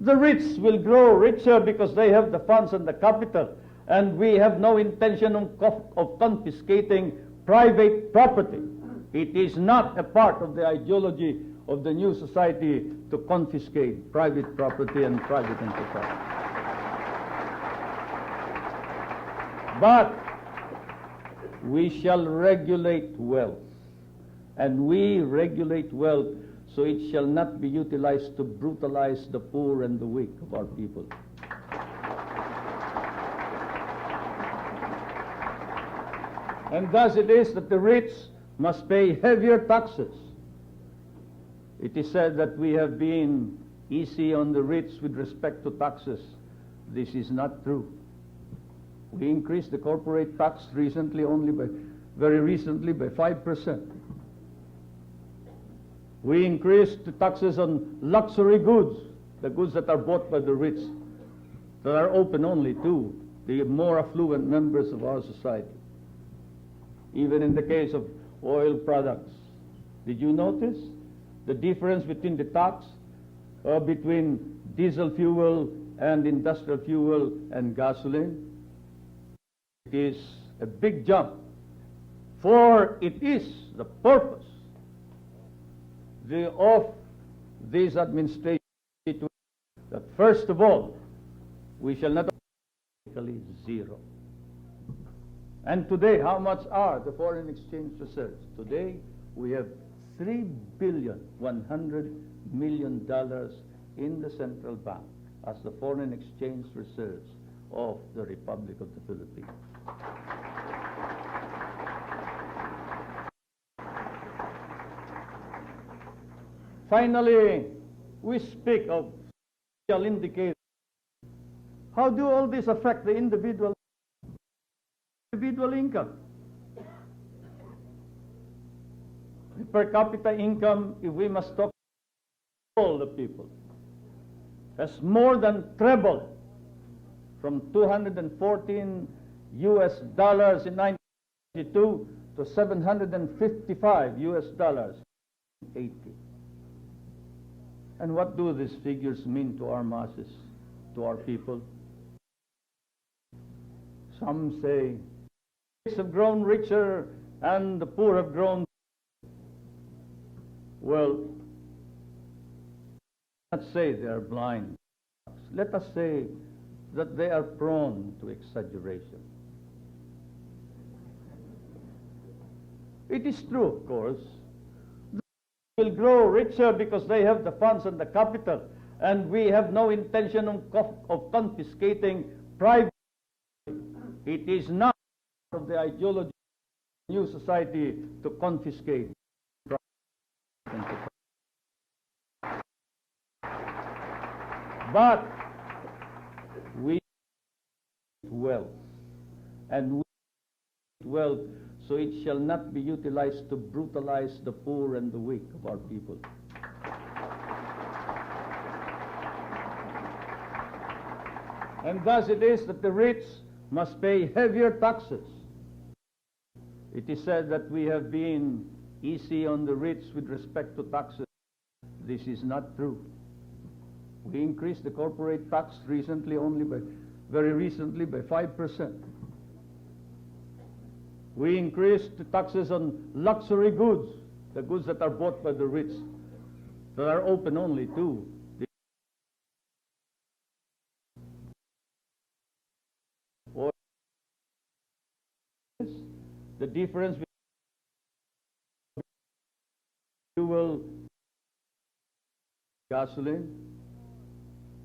The rich will grow richer because they have the funds and the capital, and we have no intention of confiscating private property. It is not a part of the ideology of the new society to confiscate private property and private enterprise. But we shall regulate wealth, and we regulate wealth so it shall not be utilized to brutalize the poor and the weak of our people. And thus it is that the rich must pay heavier taxes. It is said that we have been easy on the rich with respect to taxes. This is not true. We increased the corporate tax very recently by 5%. We increased the taxes on luxury goods, the goods that are bought by the rich, that are open only to the more affluent members of our society. Even in the case of oil products. Did you notice the difference between the tax between diesel fuel and industrial fuel and gasoline? It is a big jump, for it is the purpose of this administration that first of all, we shall not be zero. And today, how much are the foreign exchange reserves? Today, we have $3.1 billion in the central bank as the foreign exchange reserves of the Republic of the Philippines. Finally, we speak of social indicators. How do all this affect the individual income? The per capita income, if we must talk all the people, has more than trebled from $214 US in 1992 to $755 US in 80. And what do these figures mean to our masses, to our people? Some say the rich have grown richer and the poor have grown. Well, let's say they are blind. Let us say that they are prone to exaggeration. It is true, of course. They will grow richer because they have the funds and the capital, and we have no intention of confiscating private. It is not part of the ideology of the new society to confiscate private. But we need wealth, and we need wealth so it shall not be utilized to brutalize the poor and the weak of our people. And thus it is that the rich must pay heavier taxes. It is said that we have been easy on the rich with respect to taxes. This is not true. We increased the corporate tax very recently by 5%. We increased the taxes on luxury goods, the goods that are bought by the rich, that are open only to the oil. The difference between fuel, gasoline,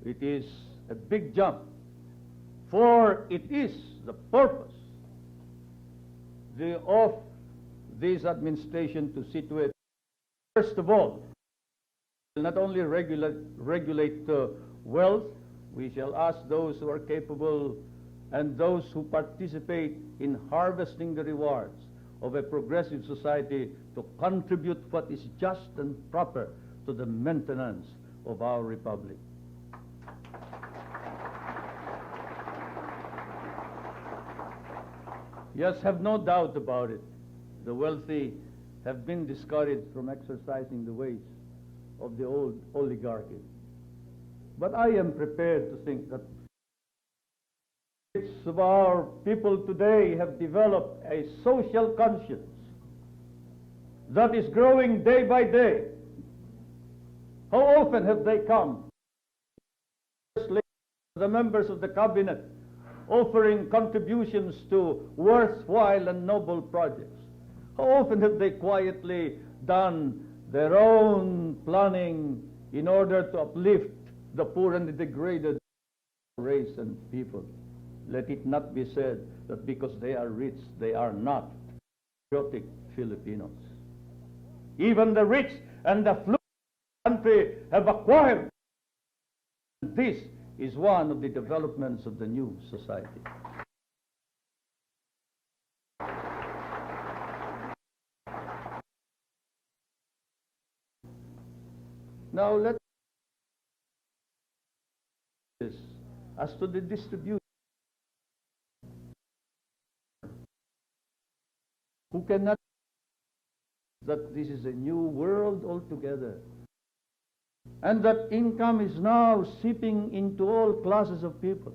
it is a big jump, for it is the purpose of this administration to situate, first of all, not only regulate wealth, we shall ask those who are capable and those who participate in harvesting the rewards of a progressive society to contribute what is just and proper to the maintenance of our republic. Yes, have no doubt about it. The wealthy have been discouraged from exercising the ways of the old oligarchy. But I am prepared to think that of our people today have developed a social conscience that is growing day by day. How often have they come, the members of the cabinet, offering contributions to worthwhile and noble projects? How often have they quietly done their own planning in order to uplift the poor and the degraded race and people? Let it not be said that because they are rich, they are not patriotic Filipinos. Even the rich and the affluent country have acquired. This is one of the developments of the new society. Now let's this as to the distribution. Who cannot that this is a new world altogether, and that income is now seeping into all classes of people.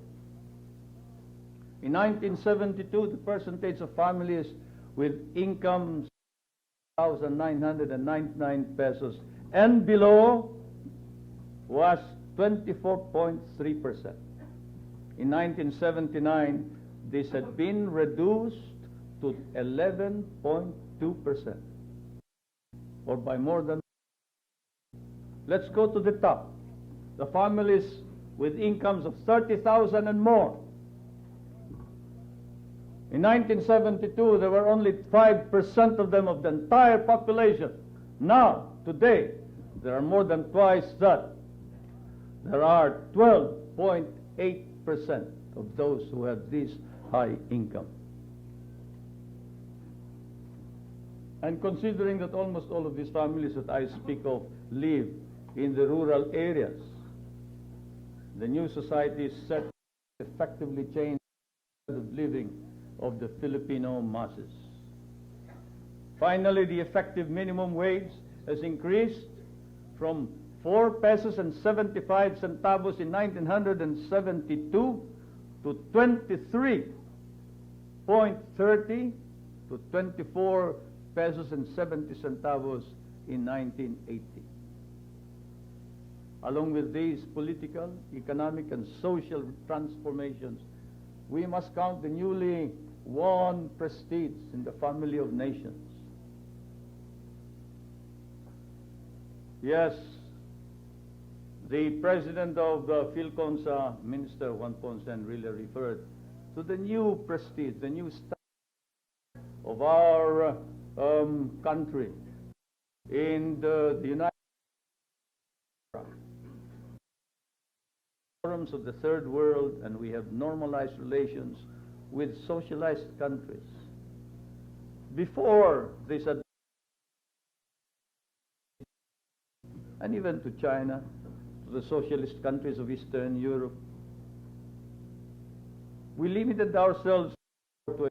In 1972, the percentage of families with incomes 1,999 pesos and below was 24.3%. In 1979, this had been reduced to 11.2%, or by more than. Let's go to the top. The families with incomes of 30,000 and more. In 1972, there were only 5% of them of the entire population. Now, today, there are more than twice that. there are 12.8% of those who have this high income. And considering that almost all of these families that I speak of live in the rural areas, the new society is set to effectively change the standard of living of the Filipino masses. Finally, the effective minimum wage has increased from 4 pesos and 75 centavos in 1972 to 23.30 to 24 pesos and 70 centavos in 1980. Along with these political, economic, and social transformations, we must count the newly won prestige in the family of nations. Yes, the president of the PhilConsa, Minister Juan Ponce, really referred to the new prestige, the new standard of our country in the United forums of the third world, and we have normalized relations with socialized countries. Before this, and even to China, to the socialist countries of Eastern Europe, we limited ourselves to what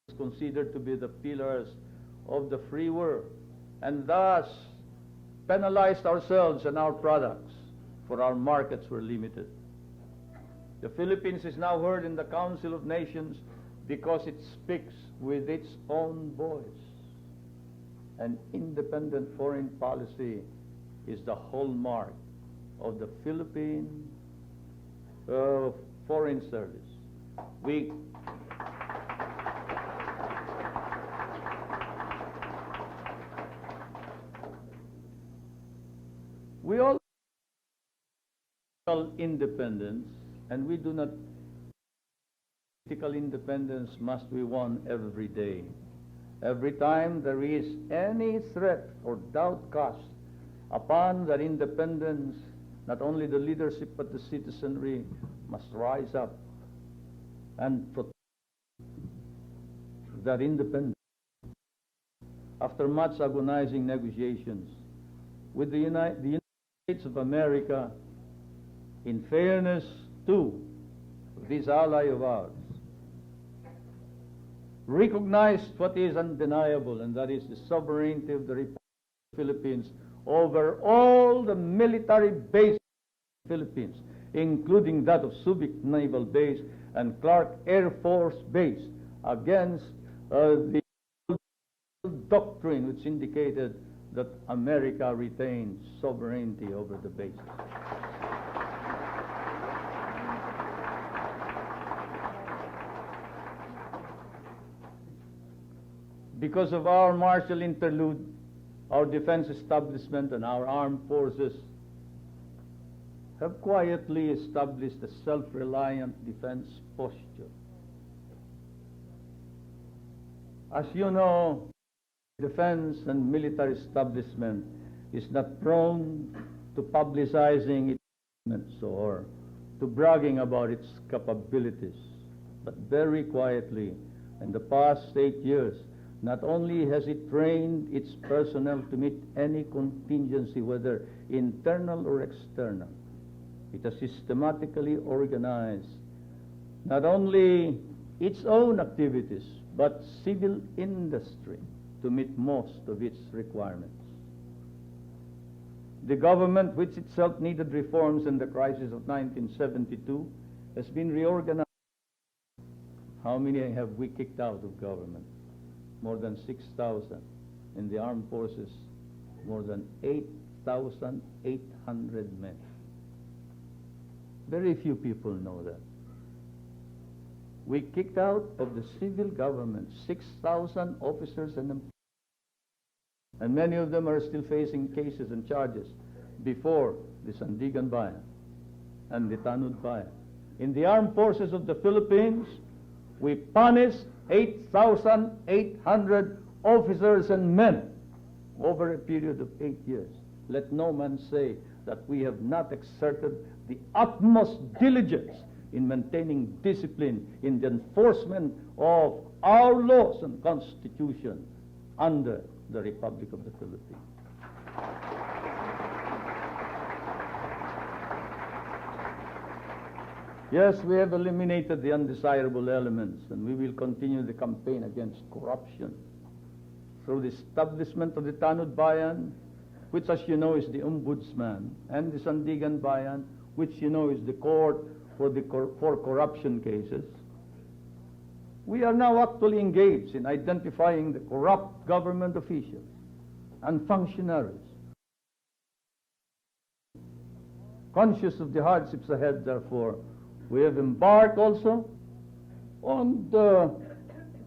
is considered to be the pillars of the free world, and thus penalized ourselves and our products, for our markets were limited. The Philippines is now heard in the Council of Nations because it speaks with its own voice. An independent foreign policy is the hallmark of the Philippine Foreign Service. We all independence, and we do not. Political independence must be won every day. Every time there is any threat or doubt cast upon that independence, not only the leadership but the citizenry must rise up and protect that independence. After much agonizing negotiations with the United States of America, in fairness to this ally of ours, recognized what is undeniable, and that is the sovereignty of the Republic of the Philippines over all the military bases of the Philippines, including that of Subic Naval Base and Clark Air Force Base, against the doctrine which indicated that America retains sovereignty over the bases. Because of our martial interlude, our defense establishment and our armed forces have quietly established a self-reliant defense posture. As you know, defense and military establishment is not prone to publicizing its achievements or to bragging about its capabilities, but very quietly, in the past 8 years, not only has it trained its personnel to meet any contingency, whether internal or external, it has systematically organized not only its own activities, but civil industry to meet most of its requirements. The government, which itself needed reforms in the crisis of 1972, has been reorganized. How many have we kicked out of government? More than 6,000. In the armed forces, more than 8,800 men. Very few people know that. We kicked out of the civil government 6,000 officers and employees. And many of them are still facing cases and charges before the Sandigan Bayan and the Tanud Bayan. In the armed forces of the Philippines, we punished 8,800 officers and men over a period of 8 years. Let no man say that we have not exerted the utmost diligence in maintaining discipline in the enforcement of our laws and Constitution under the Republic of the Philippines. Yes, we have eliminated the undesirable elements, and we will continue the campaign against corruption through the establishment of the Tanud Bayan, which, as you know, is the Ombudsman, and the Sandigan Bayan, which you know is the court for corruption cases. We are now actually engaged in identifying the corrupt government officials and functionaries. Conscious of the hardships ahead, therefore, we have embarked also on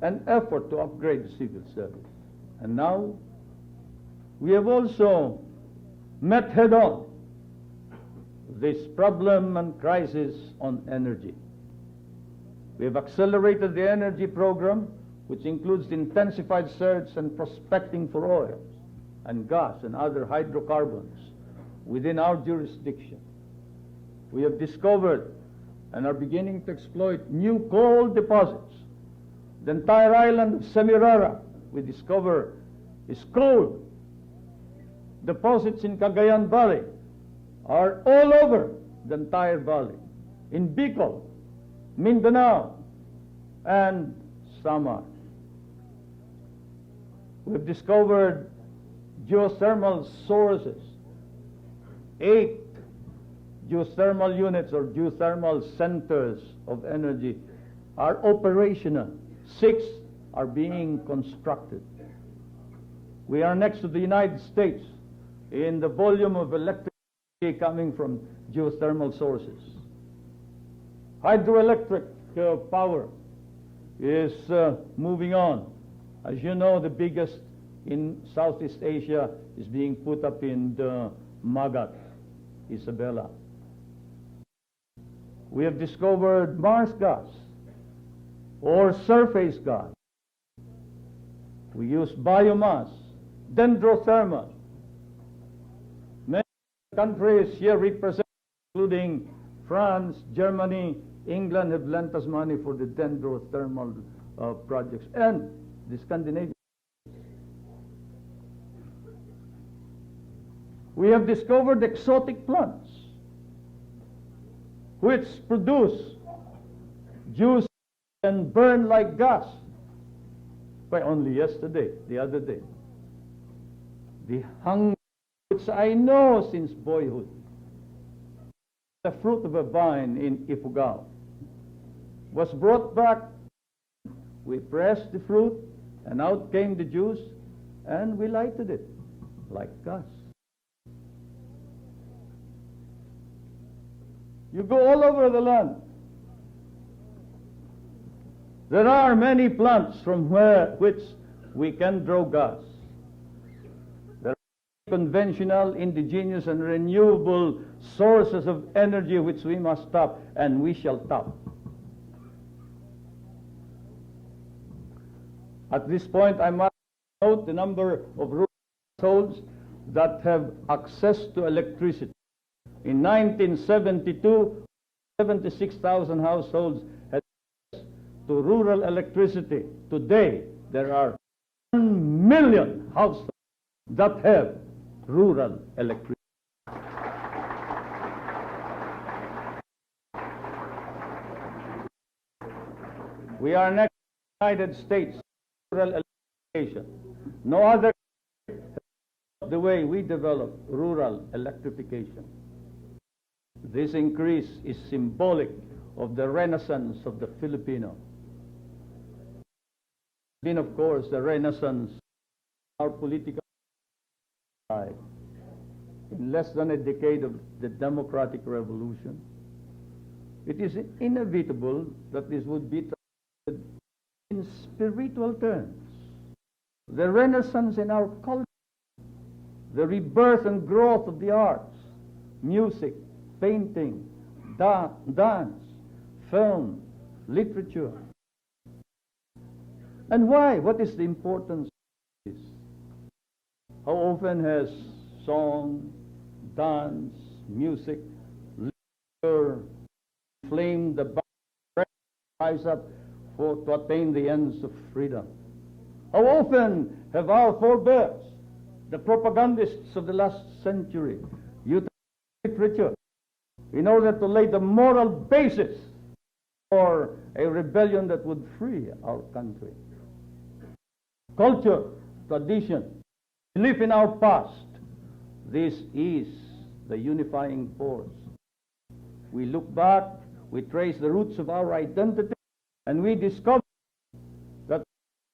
an effort to upgrade the civil service. And now we have also met head-on this problem and crisis on energy. We have accelerated the energy program, which includes the intensified search and prospecting for oil and gas and other hydrocarbons within our jurisdiction. We have discovered and are beginning to exploit new coal deposits. The entire island of Semirara, we discover, is coal. Deposits in Cagayan Valley are all over the entire valley. In Bicol, Mindanao, and Samar. We've discovered geothermal sources. 8 geothermal units or geothermal centers of energy are operational. 6 are being constructed. We are next to the United States in the volume of electricity coming from geothermal sources. Hydroelectric power is moving on. As you know, the biggest in Southeast Asia is being put up in the Magat, Isabela. We have discovered Mars gas or surface gas. We use biomass, dendrothermal. Many countries here represented, including France, Germany, England, have lent us money for the dendrothermal projects, and the Scandinavian. We have discovered exotic plants which produce juice and burn like gas. By only yesterday, the other day. The hunger, which I know since boyhood, the fruit of a vine in Ifugao, was brought back. We pressed the fruit, and out came the juice, and we lighted it like gas. You go all over the land. There are many plants from which we can draw gas. There are conventional, indigenous, and renewable sources of energy which we must tap, and we shall tap. At this point, I must note the number of rural households that have access to electricity. In 1972, 76,000 households had access to rural electricity. Today, there are 1 million households that have rural electricity. We are next in the United States, rural electrification. No other the way we develop rural electrification. This increase is symbolic of the renaissance of the Filipino. Then, of course, the renaissance of our political life. In less than a decade of the democratic revolution, it is inevitable that this would be translated in spiritual terms. The renaissance in our culture, the rebirth and growth of the arts, music, painting, dance, film, literature. And why? What is the importance of this? How often has song, dance, music, literature, flame the rise up to attain the ends of freedom. How often have our forebears, the propagandists of the last century, used literature in order to lay the moral basis for a rebellion that would free our country? Culture, tradition, belief in our past, this is the unifying force. We look back, we trace the roots of our identity, and we discover that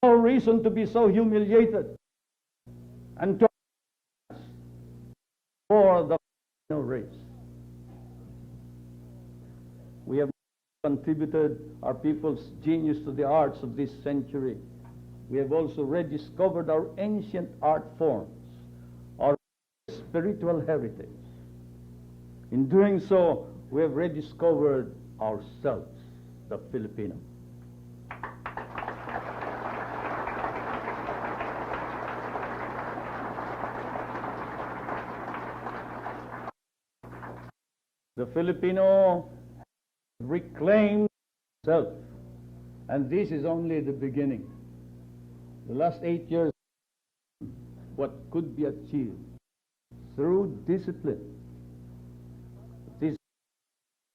no reason to be so humiliated and to for the race. We have contributed our people's genius to the arts of this century. We have also rediscovered our ancient art forms, our spiritual heritage. In doing so, we have rediscovered ourselves, the Filipino. The Filipino reclaimed itself, and this is only the beginning. The last 8 years, what could be achieved through discipline.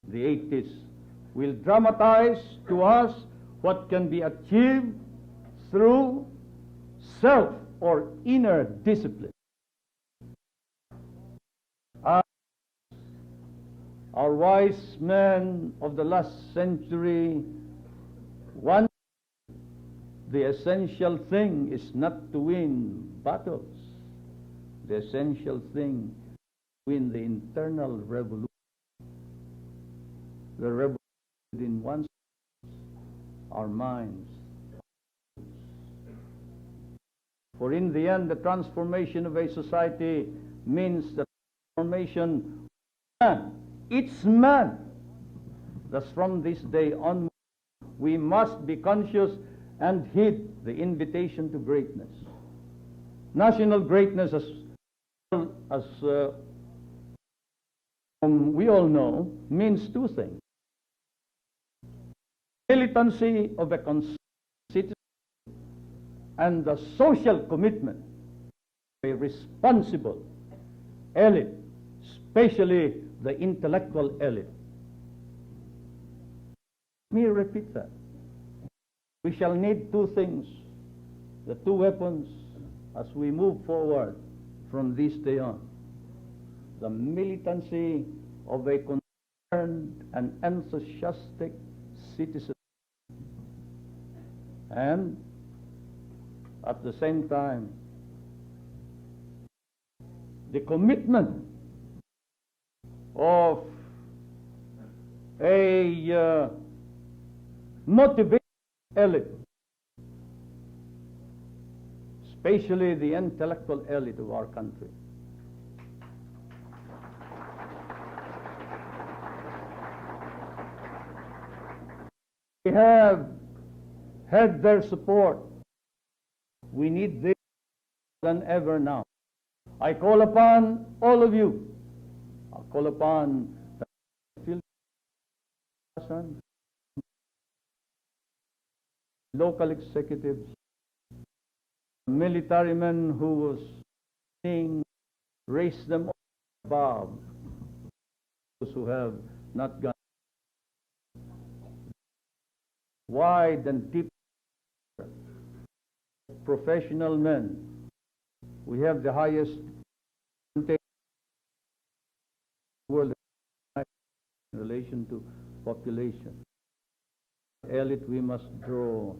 The 80s will dramatize to us what can be achieved through self or inner discipline. Our wise men of the last century, one, the essential thing is not to win battles. The essential thing is to win the internal revolution. The revolution within one's, our minds. For in the end, the transformation of a society means the transformation of man. It's man. Thus, from this day on, we must be conscious and heed the invitation to greatness. National greatness, as we all know, means two things. Militancy of a concerned citizen and the social commitment of a responsible elite, especially the intellectual elite. Let me repeat that. We shall need two things, the two weapons, as we move forward from this day on. The militancy of a concerned and enthusiastic citizen, and at the same time, the commitment of a motivated elite, especially the intellectual elite of our country. We have had their support. We need this more than ever now. I call upon all of you. I call upon the local executives, military men who was saying, raise them above those who have not gone. Wide and deep professional men. We have the highest world in relation to population. Elite we must draw,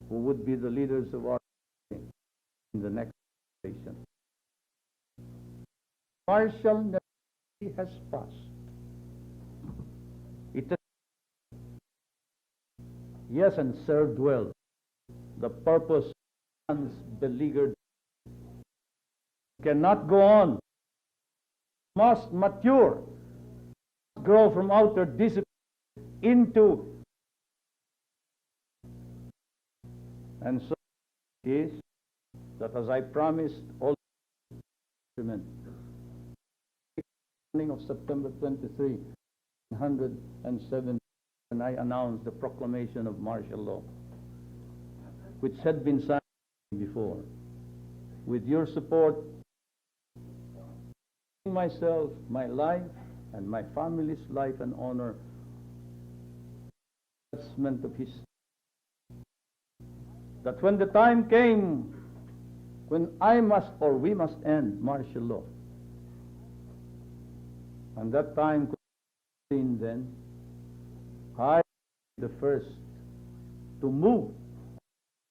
who would be the leaders of our country in the next generation. Martial necessity has passed. It has, yes, and served well the purpose of man's beleaguered. Cannot go on. Must mature, grow from outer discipline into, and so it is that, as I promised all men, of September 23, 1907, when I announced the proclamation of martial law, which had been signed before. With your support, myself, my life, and my family's life and honor, meant of his, that when the time came when I must or we must end martial law, and that time could be seen then, I the first to move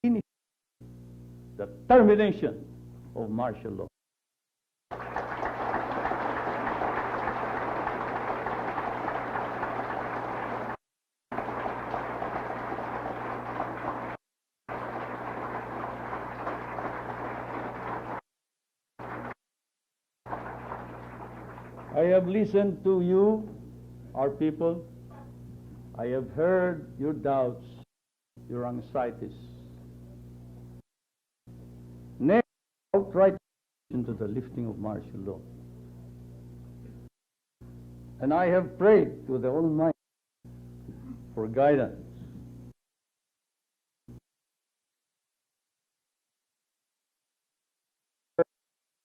in the termination of martial law. I have listened to you, our people. I have heard your doubts, your anxieties. Next, outright into the lifting of martial law. And I have prayed to the Almighty for guidance.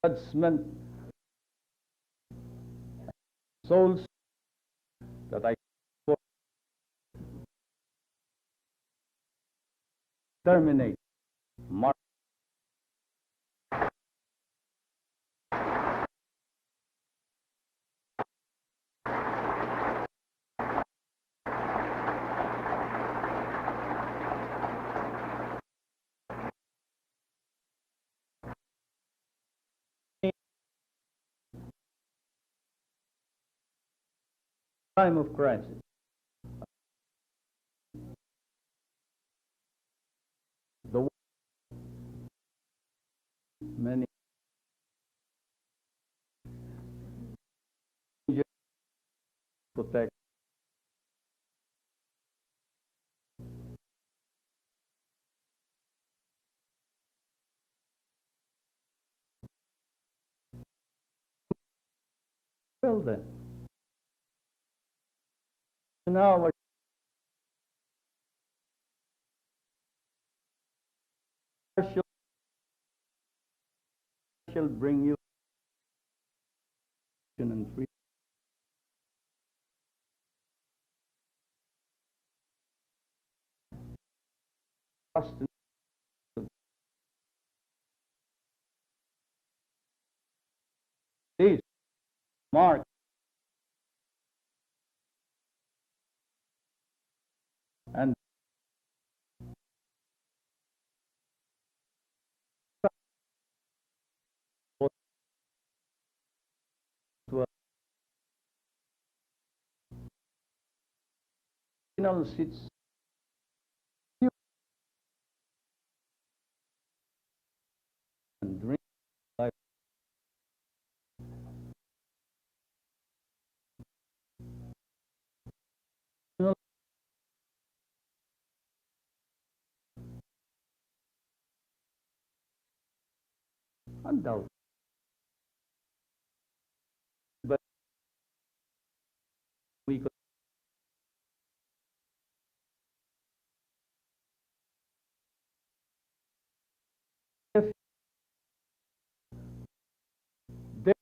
Judgment, souls that I terminate martial time of crisis. The many protect well then. Now shall bring you and freedom. Trust in this mark and final seats and drink life. Undoubtedly. But we could if there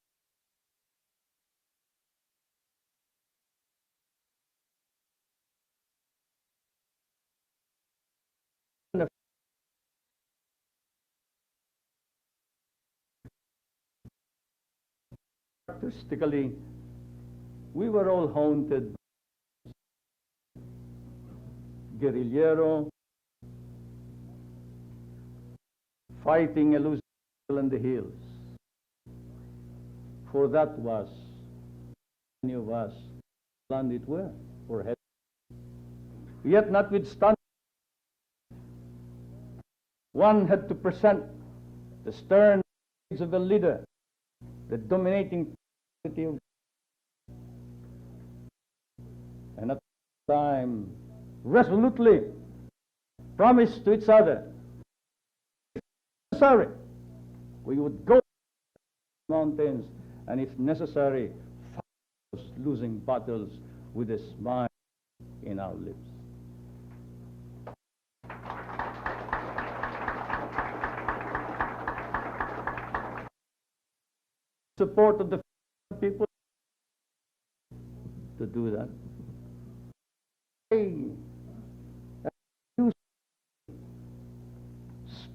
characteristically, we were all haunted guerrillero, fighting elusive in the hills. For that was many of us landed where? Or had. Yet notwithstanding, one had to present the stern face of a leader, the dominating quality of, and at the time resolutely promise to each other, if necessary, we would go to the mountains and if necessary, fight losing battles with a smile in our lips. Support of the people to do that.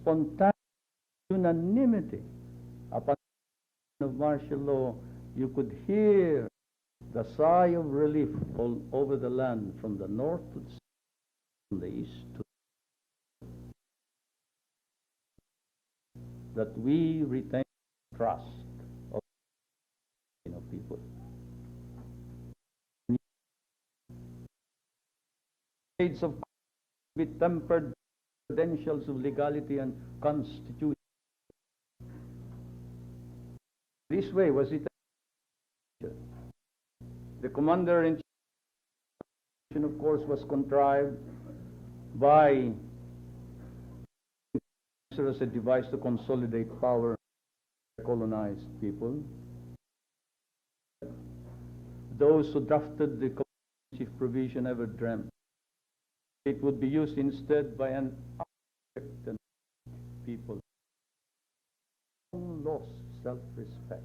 Spontaneous unanimity upon of martial law, you could hear the sigh of relief all over the land, from the north to the south, from the east to that we retain trust of people. States of be tempered credentials of legality and constitution. This way was it. The commander-in-chief, of course, was contrived by as a device to consolidate power of colonized people. Those who drafted the commander-in-chief provision never dreamt it would be used instead by an unrestricted people. Lost self-respect,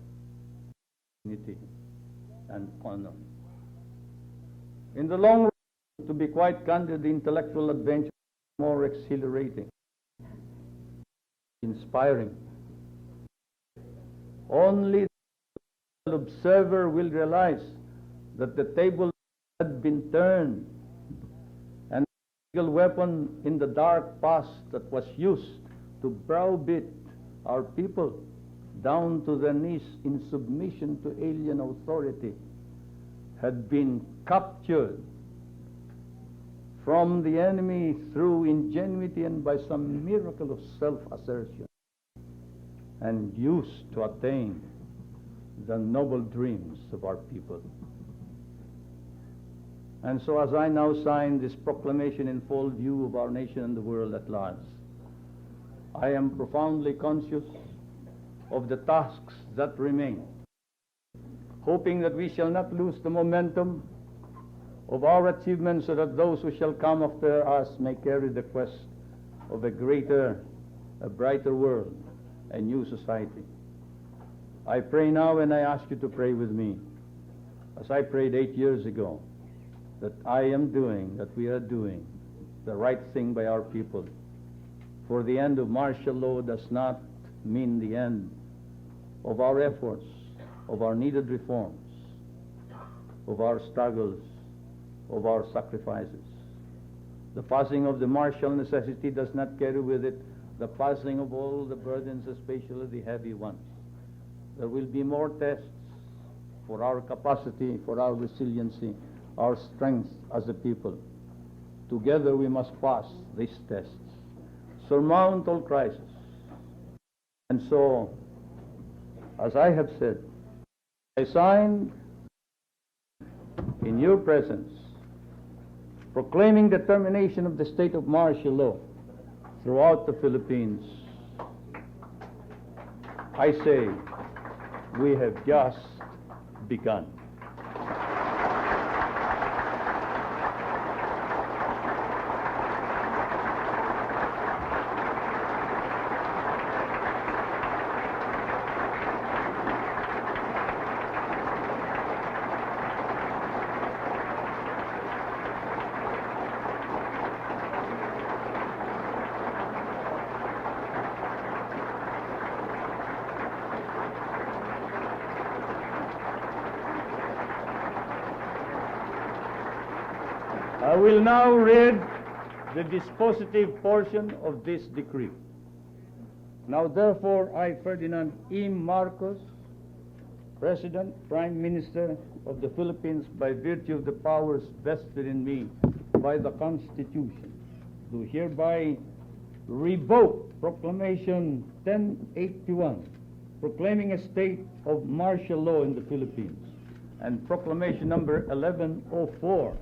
dignity, and honor. In the long run, to be quite candid, the intellectual adventure is more exhilarating, inspiring. Only the observer will realize that the table had been turned, and the legal weapon in the dark past that was used to browbeat our people down to their knees in submission to alien authority had been captured from the enemy through ingenuity and by some miracle of self-assertion, and used to attain the noble dreams of our people. And so as I now sign this proclamation in full view of our nation and the world at large, I am profoundly conscious of the tasks that remain, hoping that we shall not lose the momentum of our achievements, so that those who shall come after us may carry the quest of a greater, a brighter world, a new society. I pray now, and I ask you to pray with me, as I prayed 8 years ago, that I am doing, that we are doing the right thing by our people. For the end of martial law does not mean the end of our efforts, of our needed reforms, of our struggles, of our sacrifices. The passing of the martial necessity does not carry with it the passing of all the burdens, especially the heavy ones. There will be more tests for our capacity, for our resiliency, our strength as a people. Together we must pass these tests, surmount all crises. And so, as I have said, I sign in your presence, proclaiming the termination of the state of martial law throughout the Philippines. I say, we have just begun. I will now read the dispositive portion of this decree. Now therefore I, Ferdinand E. Marcos, President, Prime Minister of the Philippines, by virtue of the powers vested in me by the Constitution, do hereby revoke Proclamation 1081, proclaiming a state of martial law in the Philippines, and Proclamation number 1104,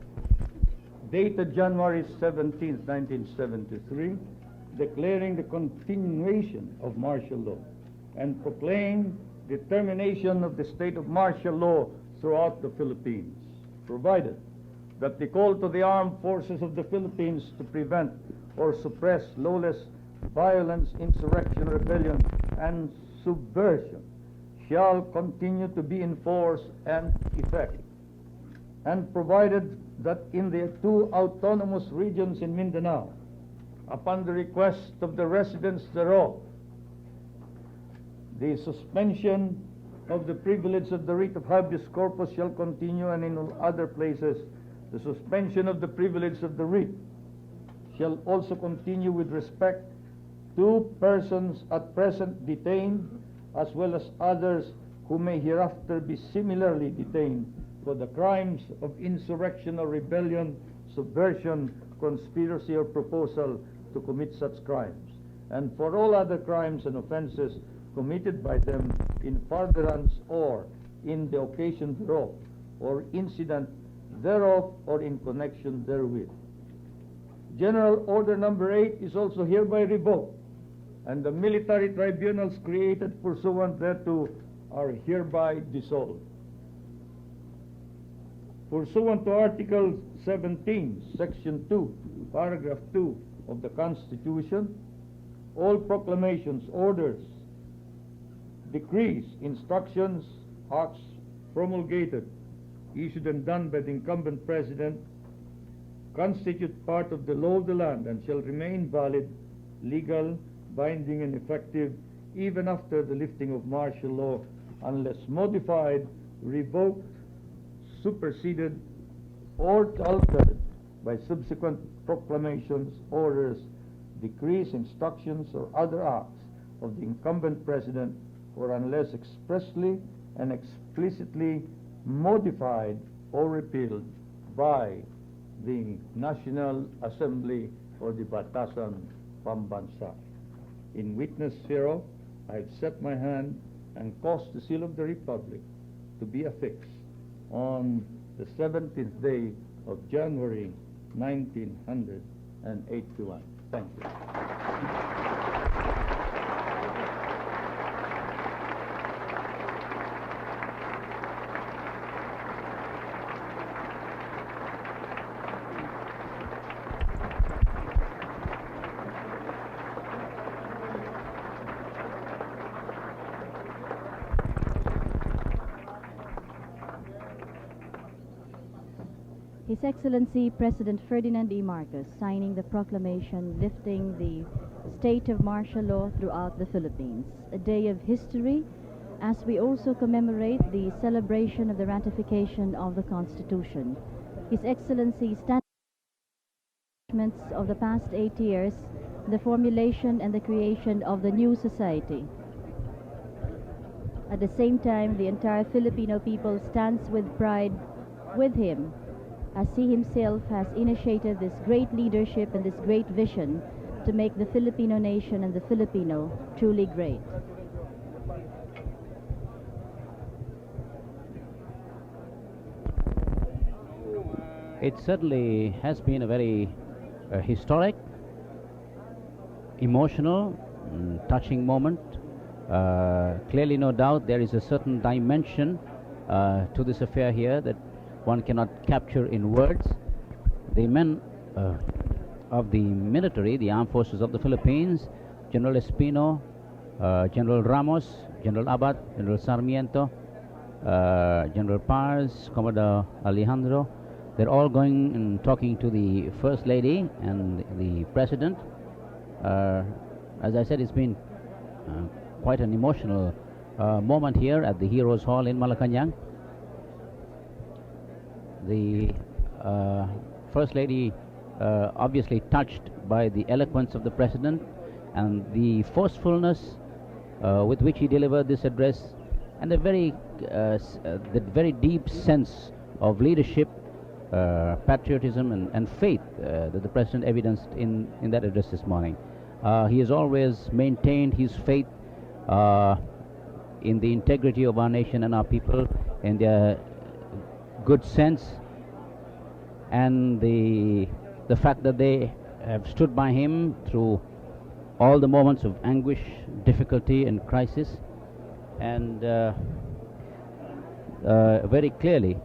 dated January 17, 1973, declaring the continuation of martial law, and proclaim the termination of the state of martial law throughout the Philippines, provided that the call to the armed forces of the Philippines to prevent or suppress lawless violence, insurrection, rebellion, and subversion shall continue to be in force and effect, and provided that in the 2 autonomous regions in Mindanao, upon the request of the residents thereof, the suspension of the privilege of the writ of habeas corpus shall continue, and in all other places the suspension of the privilege of the writ shall also continue with respect to persons at present detained, as well as others who may hereafter be similarly detained for the crimes of insurrection or rebellion, subversion, conspiracy, or proposal to commit such crimes, and for all other crimes and offenses committed by them in furtherance or in the occasion thereof, or incident thereof, or in connection therewith. General Order Number 8 is also hereby revoked, and the military tribunals created pursuant thereto are hereby dissolved. Pursuant to Article 17, Section 2, Paragraph 2 of the Constitution, all proclamations, orders, decrees, instructions, acts promulgated, issued and done by the incumbent president constitute part of the law of the land and shall remain valid, legal, binding, and effective even after the lifting of martial law, unless modified, revoked, superseded, or altered by subsequent proclamations, orders, decrees, instructions, or other acts of the incumbent president, or unless expressly and explicitly modified or repealed by the National Assembly or the Batasan Pambansa. In witness hereof, I have set my hand and caused the seal of the Republic to be affixed on the 17th day of January 1981. Thank you. His Excellency President Ferdinand E. Marcos signing the proclamation lifting the state of martial law throughout the Philippines. A day of history as we also commemorate the celebration of the ratification of the Constitution. His Excellency stands of the past 8 years, the formulation and the creation of the new society. At the same time, the entire Filipino people stands with pride with him, as he himself has initiated this great leadership and this great vision to make the Filipino nation and the Filipino truly great. It certainly has been a very historic, emotional, touching moment. Clearly, no doubt, there is a certain dimension to this affair here that one cannot capture in words. The men of the military, the armed forces of the Philippines, General Espino, General Ramos, General Abad, General Sarmiento, General Pars, Commodore Alejandro, they're all going and talking to the First Lady and the President. As I said, it's been quite an emotional moment here at the Heroes Hall in Malacanang. The First Lady obviously touched by the eloquence of the President and the forcefulness with which he delivered this address, and the very deep sense of leadership, patriotism, and faith that the President evidenced in that address this morning. He has always maintained his faith in the integrity of our nation and our people, in their good sense, and the fact that they have stood by him through all the moments of anguish, difficulty, and crisis. And very clearly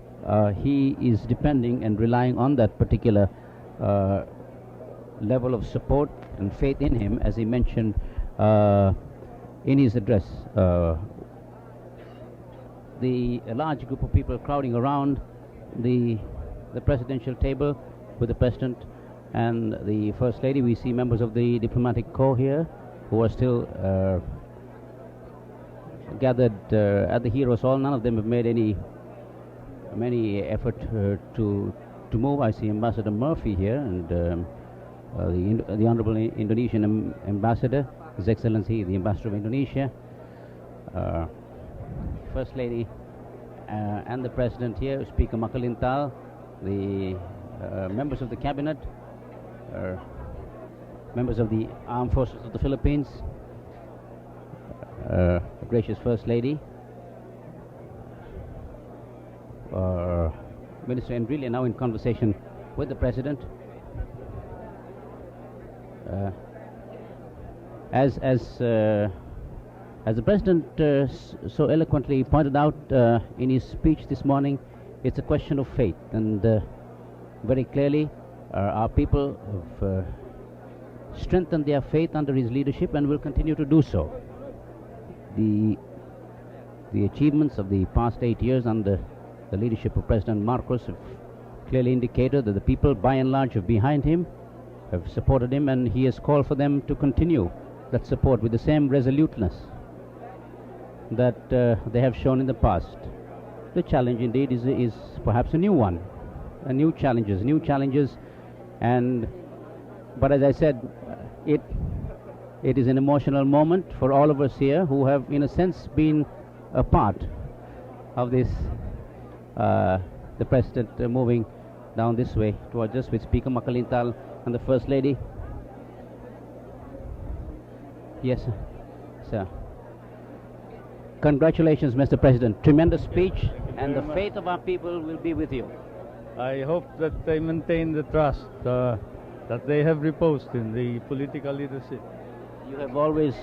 he is depending and relying on that particular level of support and faith in him, as he mentioned in his address. A large group of people crowding around the presidential table with the President and the First Lady. We see members of the diplomatic corps here who are still gathered at the Heroes Hall. None of them have made any effort to move. I see Ambassador Murphy here, and the Honorable Indonesian Ambassador, His Excellency the Ambassador of Indonesia, First Lady and the President here, Speaker Makalintal, the members of the Cabinet, members of the Armed Forces of the Philippines, gracious First Lady, Minister Enrile now in conversation with the President. As the President so eloquently pointed out in his speech this morning, it's a question of faith, and very clearly our people have strengthened their faith under his leadership and will continue to do so. The achievements of the past 8 years under the leadership of President Marcos have clearly indicated that the people by and large are behind him, have supported him, and he has called for them to continue that support with the same resoluteness that they have shown in the past. The challenge indeed is perhaps a new one, new challenges, but as I said, it is an emotional moment for all of us here who have in a sense been a part of this, the President moving down this way towards us with Speaker Makalintal and the First Lady. Yes, sir. Congratulations, Mr. President. Tremendous speech, and the faith of our people will be with you. I hope that they maintain the trust that they have reposed in the political leadership. You have always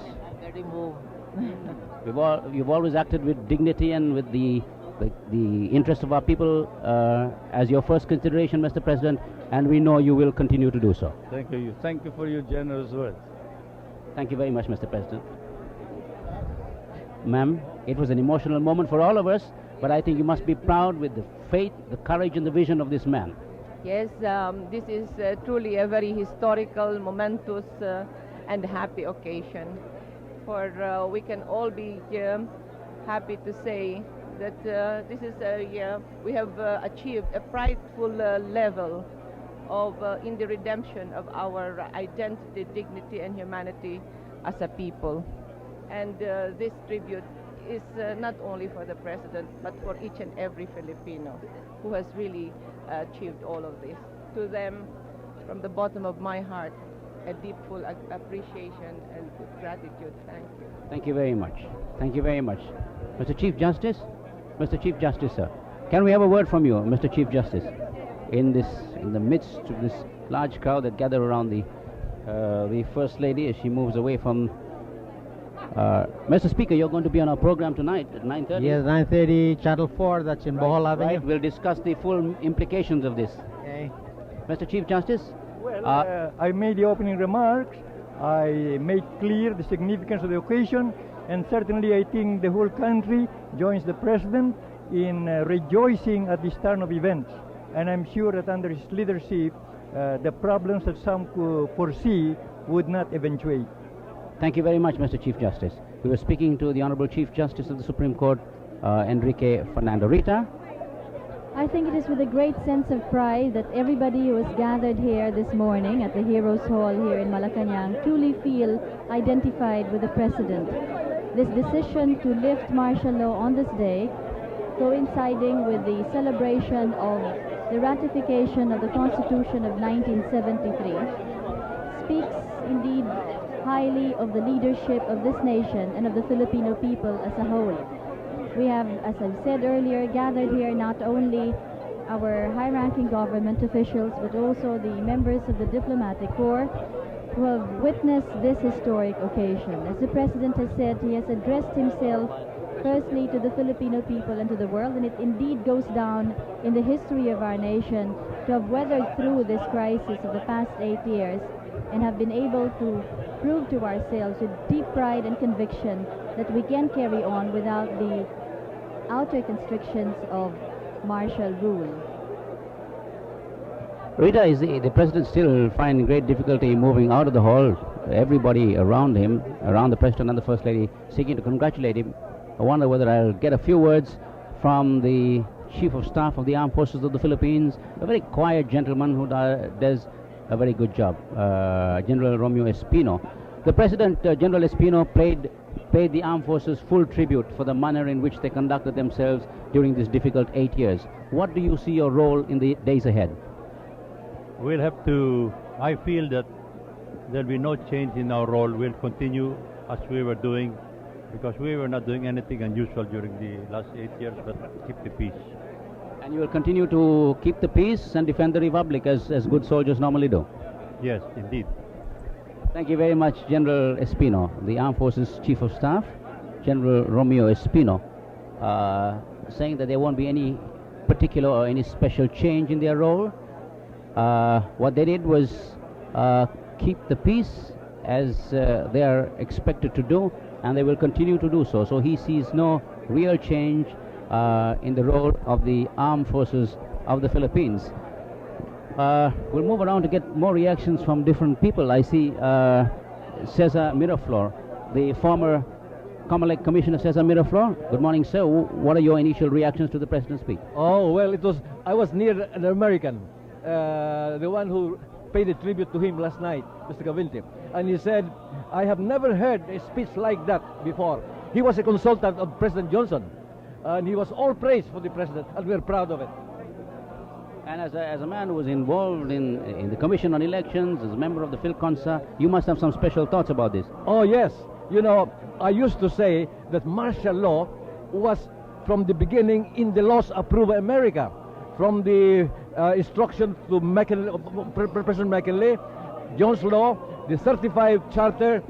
you've always acted with dignity and with the interest of our people as your first consideration, Mr. President, and we know you will continue to do so. Thank you. Thank you for your generous words. Thank you very much, Mr. President. Ma'am, it was an emotional moment for all of us, but I think you must be proud with the faith, the courage, and the vision of this man. Yes, this is truly a very historical, momentous, and happy occasion. For we can all be happy to say that this is we have achieved a prideful level of in the redemption of our identity, dignity, and humanity as a people. And this tribute is not only for the President, but for each and every Filipino who has really achieved all of this. To them, from the bottom of my heart, a deep, full appreciation and gratitude. Thank you. Thank you very much. Thank you very much. Mr. Chief Justice? Mr. Chief Justice, sir. Can we have a word from you, Mr. Chief Justice? In the midst of this large crowd that gather around the First Lady as she moves away from... Mr. Speaker, you're going to be on our program tonight at 9:30. Yes, 9:30, Channel 4, that's in Bohol Avenue. Right, we'll discuss the full implications of this. Okay. Mr. Chief Justice? Well, I made the opening remarks. I made clear the significance of the occasion, and certainly I think the whole country joins the President in rejoicing at this turn of events. And I'm sure that under his leadership, the problems that some could foresee would not eventuate. Thank you very much, Mr. Chief Justice. We were speaking to the Honorable Chief Justice of the Supreme Court, Enrique Fernando. Rita? I think it is with a great sense of pride that everybody who has gathered here this morning at the Heroes Hall here in Malacanang truly feel identified with the President. This decision to lift martial law on this day, coinciding with the celebration of the ratification of the Constitution of 1973, speaks indeed highly of the leadership of this nation and of the Filipino people as a whole. We have, as I've said earlier, gathered here not only our high-ranking government officials, but also the members of the diplomatic corps who have witnessed this historic occasion. As the President has said, he has addressed himself firstly to the Filipino people and to the world, and it indeed goes down in the history of our nation to have weathered through this crisis of the past 8 years and have been able to prove to ourselves with deep pride and conviction that we can carry on without the outer constrictions of martial rule. Rita, is the president still finding great difficulty moving out of the hall? Everybody around him, around the president and the first lady, seeking to congratulate him. I wonder whether I'll get a few words from the Chief of Staff of the Armed Forces of the Philippines, a very quiet gentleman who does a very good job, General Romeo Espino. The President, General Espino, paid the Armed Forces full tribute for the manner in which they conducted themselves during this difficult 8 years. What do you see your role in the days ahead? We'll have to, I feel that there'll be no change in our role. We'll continue as we were doing, because we were not doing anything unusual during the last 8 years, but keep the peace. And you will continue to keep the peace and defend the Republic as good soldiers normally do? Yes, indeed. Thank you very much, General Espino, the Armed Forces Chief of Staff, General Romeo Espino, saying that there won't be any particular or any special change in their role. What they did was keep the peace as they are expected to do, and they will continue to do so. So he sees no real change in the role of the Armed Forces of the Philippines. We'll move around to get more reactions from different people. I see Cesar Miraflor, the former Comelec Commissioner Cesar Miraflor. Good morning, sir. What are your initial reactions to the President's speech? Oh, well, I was near an American, the one who paid a tribute to him last night, Mr. Gavilte. And he said, I have never heard a speech like that before. He was a consultant of President Johnson, and he was all praise for the President, and we're proud of it. And as a man who was involved in the Commission on Elections, as a member of the PhilConsa, you must have some special thoughts about this. Oh, yes. You know, I used to say that martial law was from the beginning in the laws approved by America. From the instruction to President McKinley, Jones Law, the 35 Charter,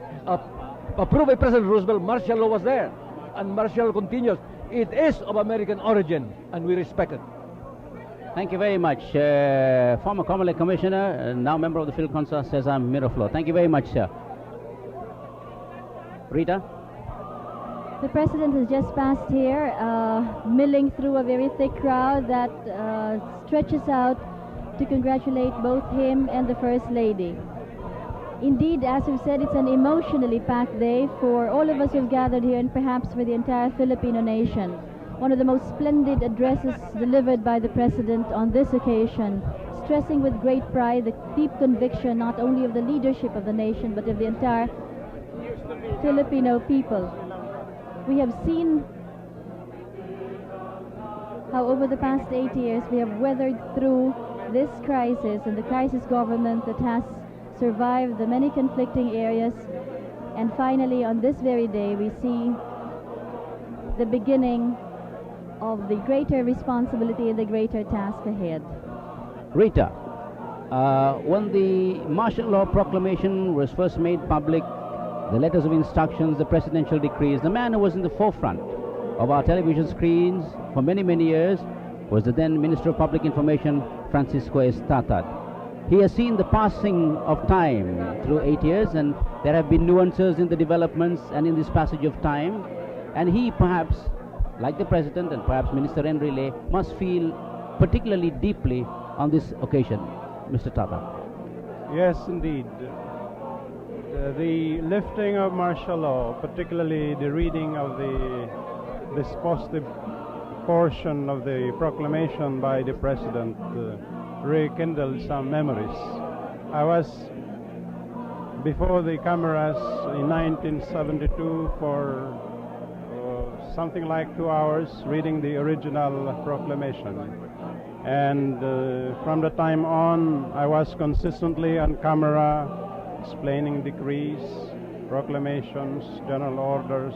approved by President Roosevelt, martial law was there. And martial law continues. It is of American origin, and we respect it. Thank you very much. Former Comelec Commissioner, now member of the PhilConsa, Cesar Miraflor. Thank you very much, sir. Rita? The President has just passed here, milling through a very thick crowd that stretches out to congratulate both him and the First Lady. Indeed, as we've said, it's an emotionally packed day for all of us who've gathered here, and perhaps for the entire Filipino nation. One of the most splendid addresses delivered by the President on this occasion, stressing with great pride the deep conviction not only of the leadership of the nation, but of the entire Filipino people. We have seen how over the past 8 years we have weathered through this crisis, and the crisis government that has survived the many conflicting areas, and finally on this very day we see the beginning of the greater responsibility and the greater task ahead. Rita, when the martial law proclamation was first made public, the letters of instructions, the presidential decrees, the man who was in the forefront of our television screens for many, many years was the then Minister of Public Information, Francisco Estatad. He has seen the passing of time through 8 years, and there have been nuances in the developments and in this passage of time, and he perhaps, like the President and perhaps Minister Enrile, must feel particularly deeply on this occasion. Mr. Tata. Yes, indeed. The lifting of martial law, particularly the reading of the dispositive portion of the proclamation by the President, rekindled some memories. I was before the cameras in 1972 for something like 2 hours reading the original proclamation, and from the time on I was consistently on camera explaining decrees, proclamations, general orders,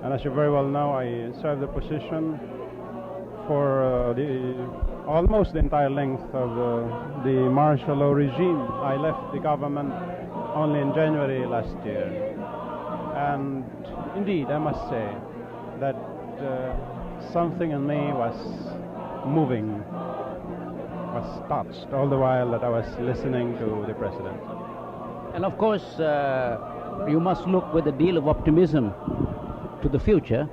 and as you very well know, I served the position for almost the entire length of the martial law regime. I left the government only in January last year, and indeed I must say that something in me was moving, was touched all the while that I was listening to the President. And of course, you must look with a deal of optimism to the future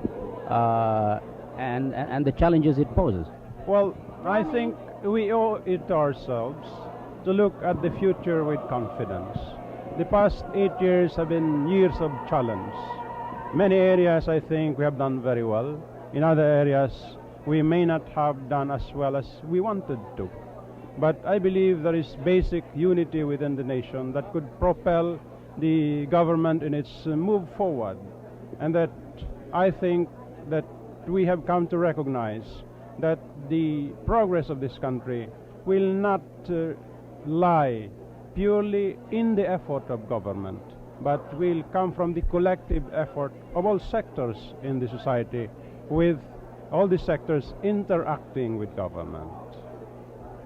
and the challenges it poses. Well, I think we owe it ourselves to look at the future with confidence. The past 8 years have been years of challenge. Many areas I think we have done very well. In other areas we may not have done as well as we wanted to. But I believe there is basic unity within the nation that could propel the government in its move forward. And that I think that we have come to recognize that the progress of this country will not lie purely in the effort of government, but will come from the collective effort of all sectors in the society, with all the sectors interacting with government.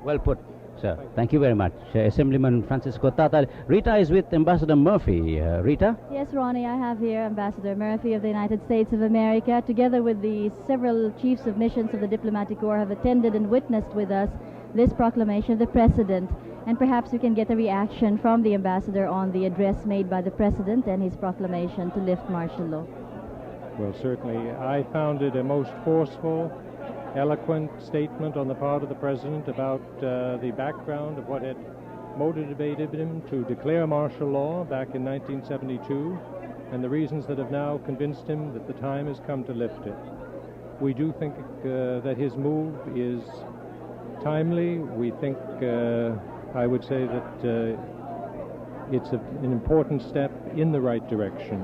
Well put, sir. Thank you very much. Assemblyman Francisco Tata. Rita is with Ambassador Murphy. Rita? Yes, Ronnie, I have here Ambassador Murphy of the United States of America, together with the several chiefs of missions of the diplomatic corps, have attended and witnessed with us this proclamation of the President. And perhaps we can get a reaction from the Ambassador on the address made by the President and his proclamation to lift martial law. Well, certainly, I found it a most forceful, eloquent statement on the part of the President about the background of what had motivated him to declare martial law back in 1972, and the reasons that have now convinced him that the time has come to lift it. We do think that his move is timely. We think, I would say that it's an important step in the right direction,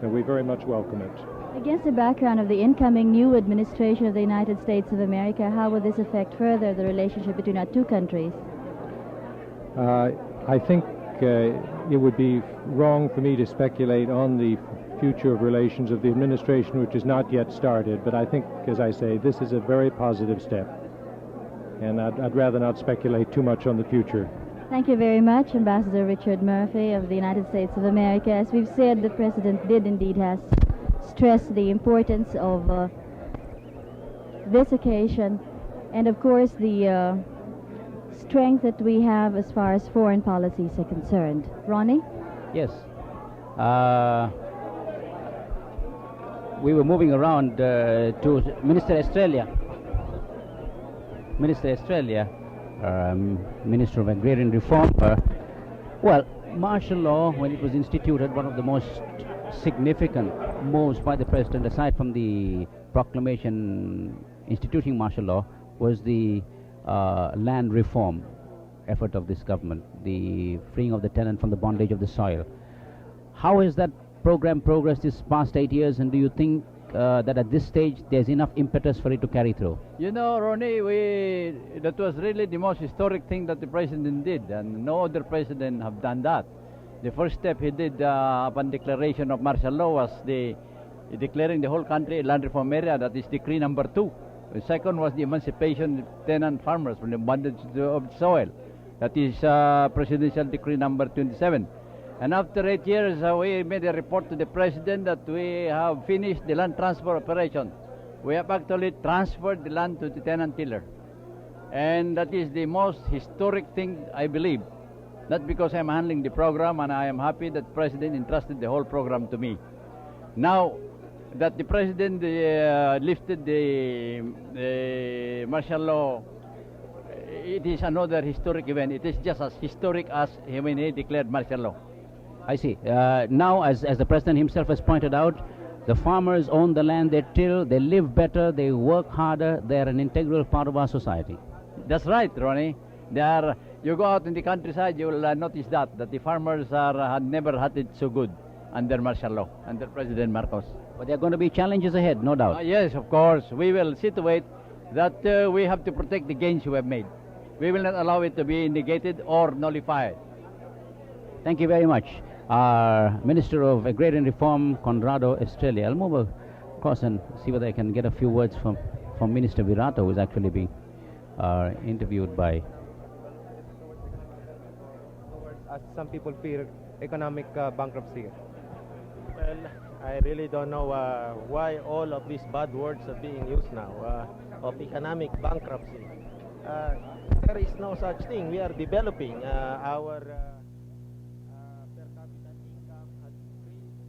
and we very much welcome it. Against the background of the incoming new administration of the United States of America, how will this affect further the relationship between our two countries? I think it would be wrong for me to speculate on the future of relations of the administration, which is not yet started, but I think, as I say, this is a very positive step, and I'd rather not speculate too much on the future. Thank you very much, Ambassador Richard Murphy of the United States of America. As we've said, the President did indeed has stressed the importance of this occasion, and of course the strength that we have as far as foreign policies are concerned. Ronnie? Yes. We were moving around to Minister Estrella. Minister Estrella, Minister of Agrarian Reform. Well, martial law, when it was instituted, one of the most significant moves by the President, aside from the proclamation instituting martial law, was the land reform effort of this government, the freeing of the tenant from the bondage of the soil. How has that program progressed this past 8 years, and do you think that at this stage there's enough impetus for it to carry through? You know, Ronnie, that was really the most historic thing that the President did, and no other President have done that. The first step he did upon declaration of martial law was declaring the whole country a land reform area. That is decree number 2. The second was the emancipation of tenant farmers from the bondage of soil. That is presidential decree number 27. And after 8 years, we made a report to the President that we have finished the land transfer operation. We have actually transferred the land to the tenant tiller. And that is the most historic thing, I believe. Not because I'm handling the program, and I am happy that the President entrusted the whole program to me. Now that the President lifted the martial law, it is another historic event. It is just as historic as when he declared martial law. I see. Now, as the President himself has pointed out, the farmers own the land they till, they live better, they work harder, they are an integral part of our society. That's right, Ronnie. You go out in the countryside, you will notice that the farmers had never had it so good under martial law, under President Marcos. But there are going to be challenges ahead, no doubt. Yes, of course. We will see to it that we have to protect the gains we have made. We will not allow it to be negated or nullified. Thank you very much. Our Minister of Agrarian Reform, Conrado Estrella. I'll move across and see whether I can get a few words from Minister Virata, who is actually being interviewed by... As some people fear economic bankruptcy. Well, I really don't know why all of these bad words are being used now, of economic bankruptcy. There is no such thing. We are developing. Our per capita income has increased.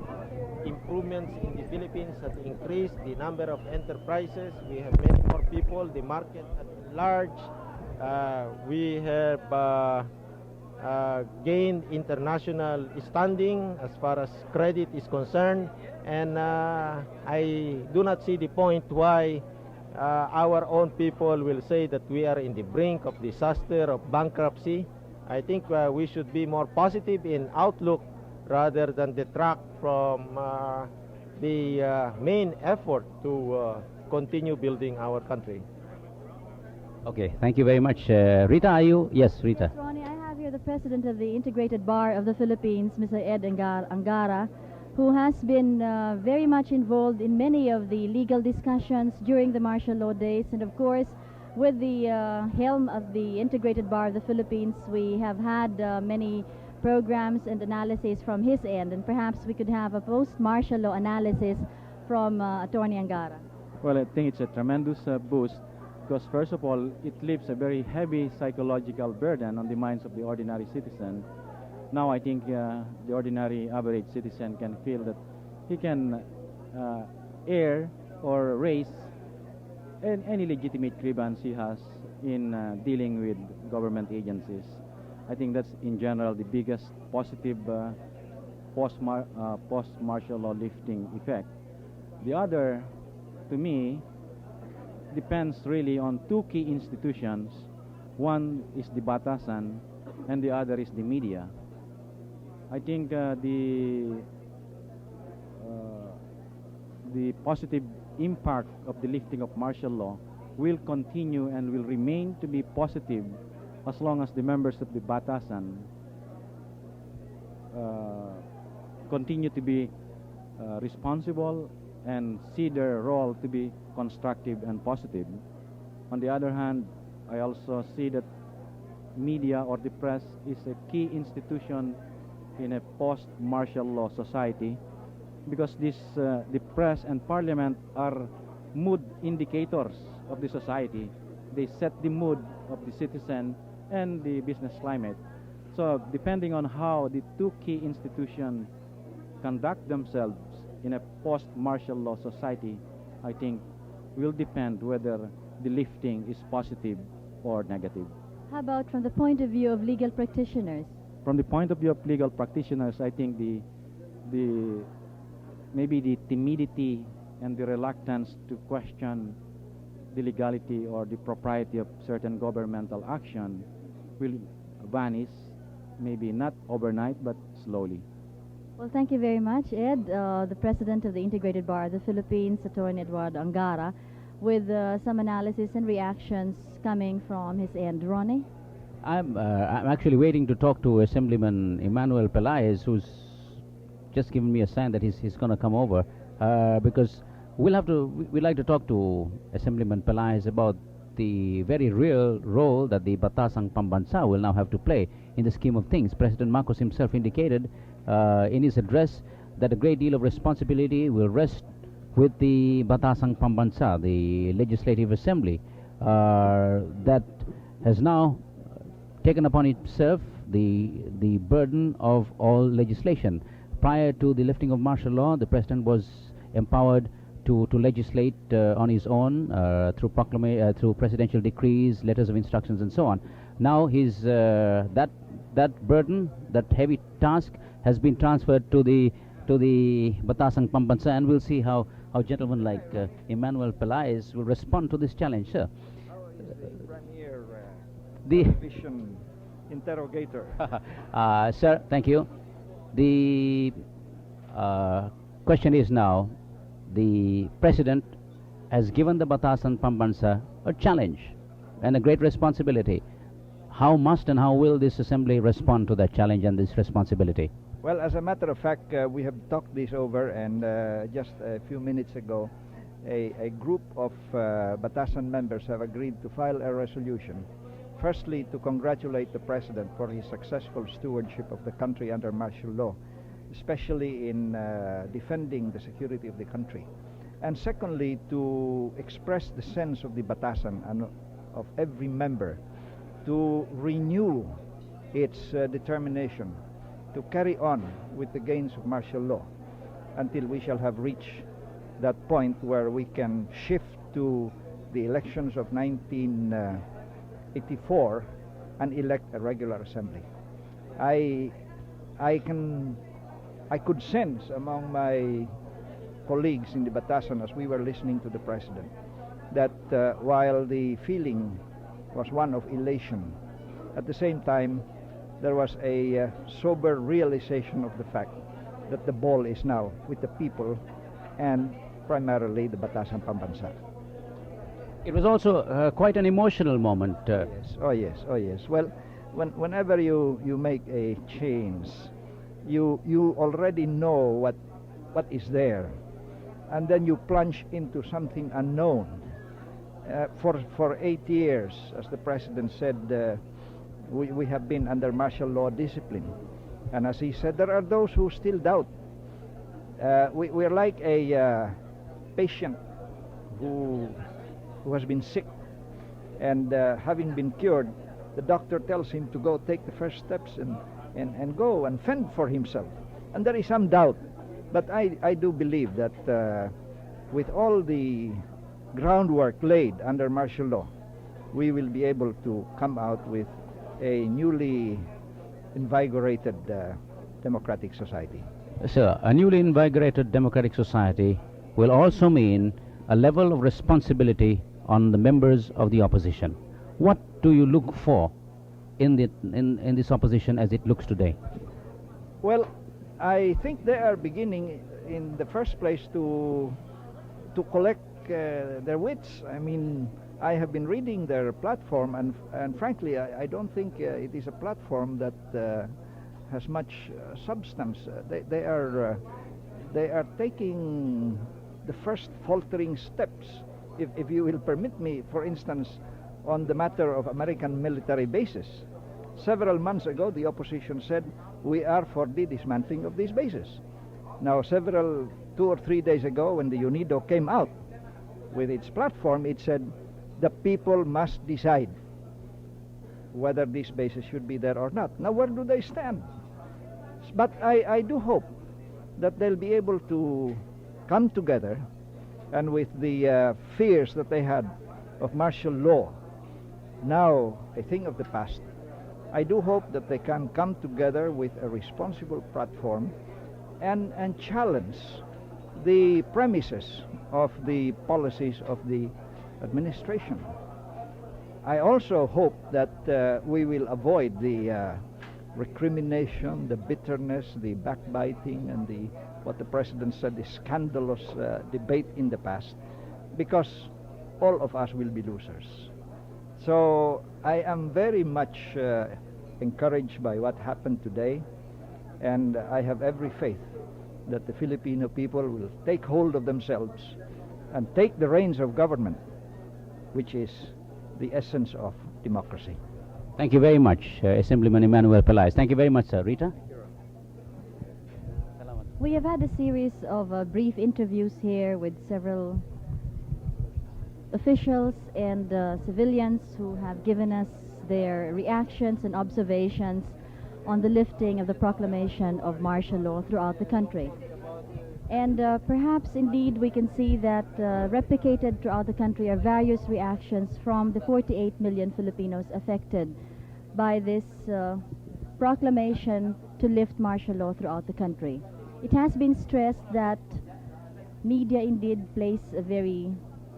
Our improvements in the Philippines have increased. The number of enterprises, we have many more people. The market at large. We have gained international standing as far as credit is concerned, and I do not see the point why our own people will say that we are in the brink of disaster, of bankruptcy. I think we should be more positive in outlook rather than detract from the main effort to continue building our country. Okay, thank you very much. Rita, are you? Yes, Rita. Ronnie, I have here the president of the Integrated Bar of the Philippines, Mr. Ed Angara, who has been very much involved in many of the legal discussions during the martial law days. And of course, with the helm of the Integrated Bar of the Philippines, we have had many programs and analyses from his end. And perhaps we could have a post-martial law analysis from Attorney Angara. Well, I think it's a tremendous boost, because first of all, it leaves a very heavy psychological burden on the minds of the ordinary citizen. Now I think the ordinary average citizen can feel that he can air or raise any legitimate grievance he has in dealing with government agencies. I think that's in general the biggest positive post-martial law lifting effect. The other, to me, depends really on two key institutions. One is the Batasan and the other is the media. I think the positive impact of the lifting of martial law will continue and will remain to be positive as long as the members of the Batasan continue to be responsible and see their role to be constructive and positive. On the other hand, I also see that media or the press is a key institution in a post-martial law society, because the press and parliament are mood indicators of the society. They set the mood of the citizen and the business climate. So depending on how the two key institutions conduct themselves in a post-martial law society, I think will depend whether the lifting is positive or negative. How about from the point of view of legal practitioners? From the point of view of legal practitioners, I think maybe the timidity and the reluctance to question the legality or the propriety of certain governmental action will vanish, maybe not overnight, but slowly. Well, thank you very much, Ed, the president of the Integrated Bar of the Philippines, Attorney Eduardo Angara, with some analysis and reactions coming from his end. Ronnie? I'm actually waiting to talk to Assemblyman Emmanuel Pelaez, who's just given me a sign that he's going to come over, because we'd like to talk to Assemblyman Pelaez about the very real role that the Batasang Pambansa will now have to play in the scheme of things. President Marcos himself indicated in his address that a great deal of responsibility will rest with the Batasang Pambansa, the Legislative Assembly, that has now taken upon itself the burden of all legislation. Prior to the lifting of martial law, the President was empowered to legislate on his own through presidential decrees, letters of instructions, and so on. Now that burden, that heavy task, has been transferred to the Batasang Pambansa, and we'll see how gentlemen like Emmanuel Pelaez will respond to this challenge, sir. The television interrogator. Sir, thank you. The question is now, the President has given the Batasan Pambansa a challenge and a great responsibility. How must and how will this Assembly respond to that challenge and this responsibility? Well, as a matter of fact, we have talked this over, and just a few minutes ago, a group of Batasan members have agreed to file a resolution. Firstly, to congratulate the President for his successful stewardship of the country under martial law, especially in defending the security of the country. And secondly, to express the sense of the Batasan and of every member to renew its determination to carry on with the gains of martial law until we shall have reached that point where we can shift to the elections of 1984 and elect a regular assembly. I could sense among my colleagues in the Batasan as we were listening to the President that while the feeling was one of elation, at the same time there was a sober realization of the fact that the ball is now with the people and primarily the Batasan Pambansa. It was also quite an emotional moment. Yes. Oh yes. Well, whenever you make a change, you already know what is there, and then you plunge into something unknown. For 8 years, as the President said, we have been under martial law discipline, and as he said, there are those who still doubt. We are like a patient who has been sick, and having been cured, the doctor tells him to go take the first steps and go and fend for himself. And there is some doubt, but I do believe that with all the groundwork laid under martial law, we will be able to come out with a newly invigorated democratic society. Sir, a newly invigorated democratic society will also mean a level of responsibility on the members of the opposition. What do you look for in this opposition as it looks today? Well, I think they are beginning in the first place to collect their wits. I mean, I have been reading their platform, and frankly, I don't think it is a platform that has much substance. They are taking the first faltering steps, if you will permit me, for instance, on the matter of American military bases. Several months ago, the opposition said, we are for the dismantling of these bases. Now, 2 or 3 days ago, when the UNIDO came out with its platform, it said, the people must decide whether these bases should be there or not. Now, where do they stand? But I do hope that they'll be able to come together, and with the fears that they had of martial law, now a thing of the past, I do hope that they can come together with a responsible platform and challenge the premises of the policies of the administration. I also hope that we will avoid the recrimination, the bitterness, the backbiting, and what the President said, the scandalous debate in the past, because all of us will be losers. So I am very much encouraged by what happened today, and I have every faith that the Filipino people will take hold of themselves and take the reins of government, which is the essence of democracy. Thank you very much, Assemblyman Emmanuel Pelaez. Thank you very much, sir. Rita? We have had a series of brief interviews here with several officials and civilians who have given us their reactions and observations on the lifting of the proclamation of martial law throughout the country. And perhaps indeed we can see that replicated throughout the country are various reactions from the 48 million Filipinos affected by this proclamation to lift martial law throughout the country. It has been stressed that media indeed plays a very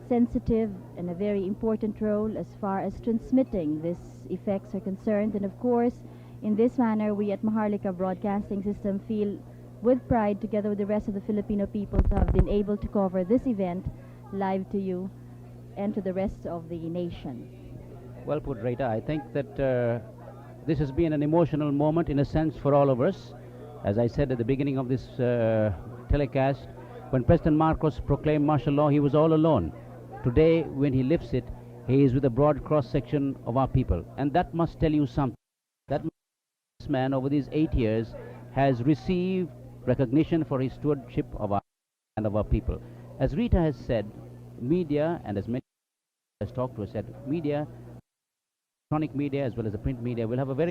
sensitive and a very important role as far as transmitting these effects are concerned, and of course in this manner we at Maharlika Broadcasting System feel with pride, together with the rest of the Filipino people, to have been able to cover this event live to you and to the rest of the nation. Well put, Rita. I think that this has been an emotional moment in a sense for all of us. As I said at the beginning of this telecast, when President Marcos proclaimed martial law, he was all alone. Today, when he lifts it, he is with a broad cross-section of our people. And that must tell you something. That this man over these 8 years has received recognition for his stewardship of our and of our people. As Rita has said, media, and as many has talked to us, said media, electronic media as well as the print media will have a very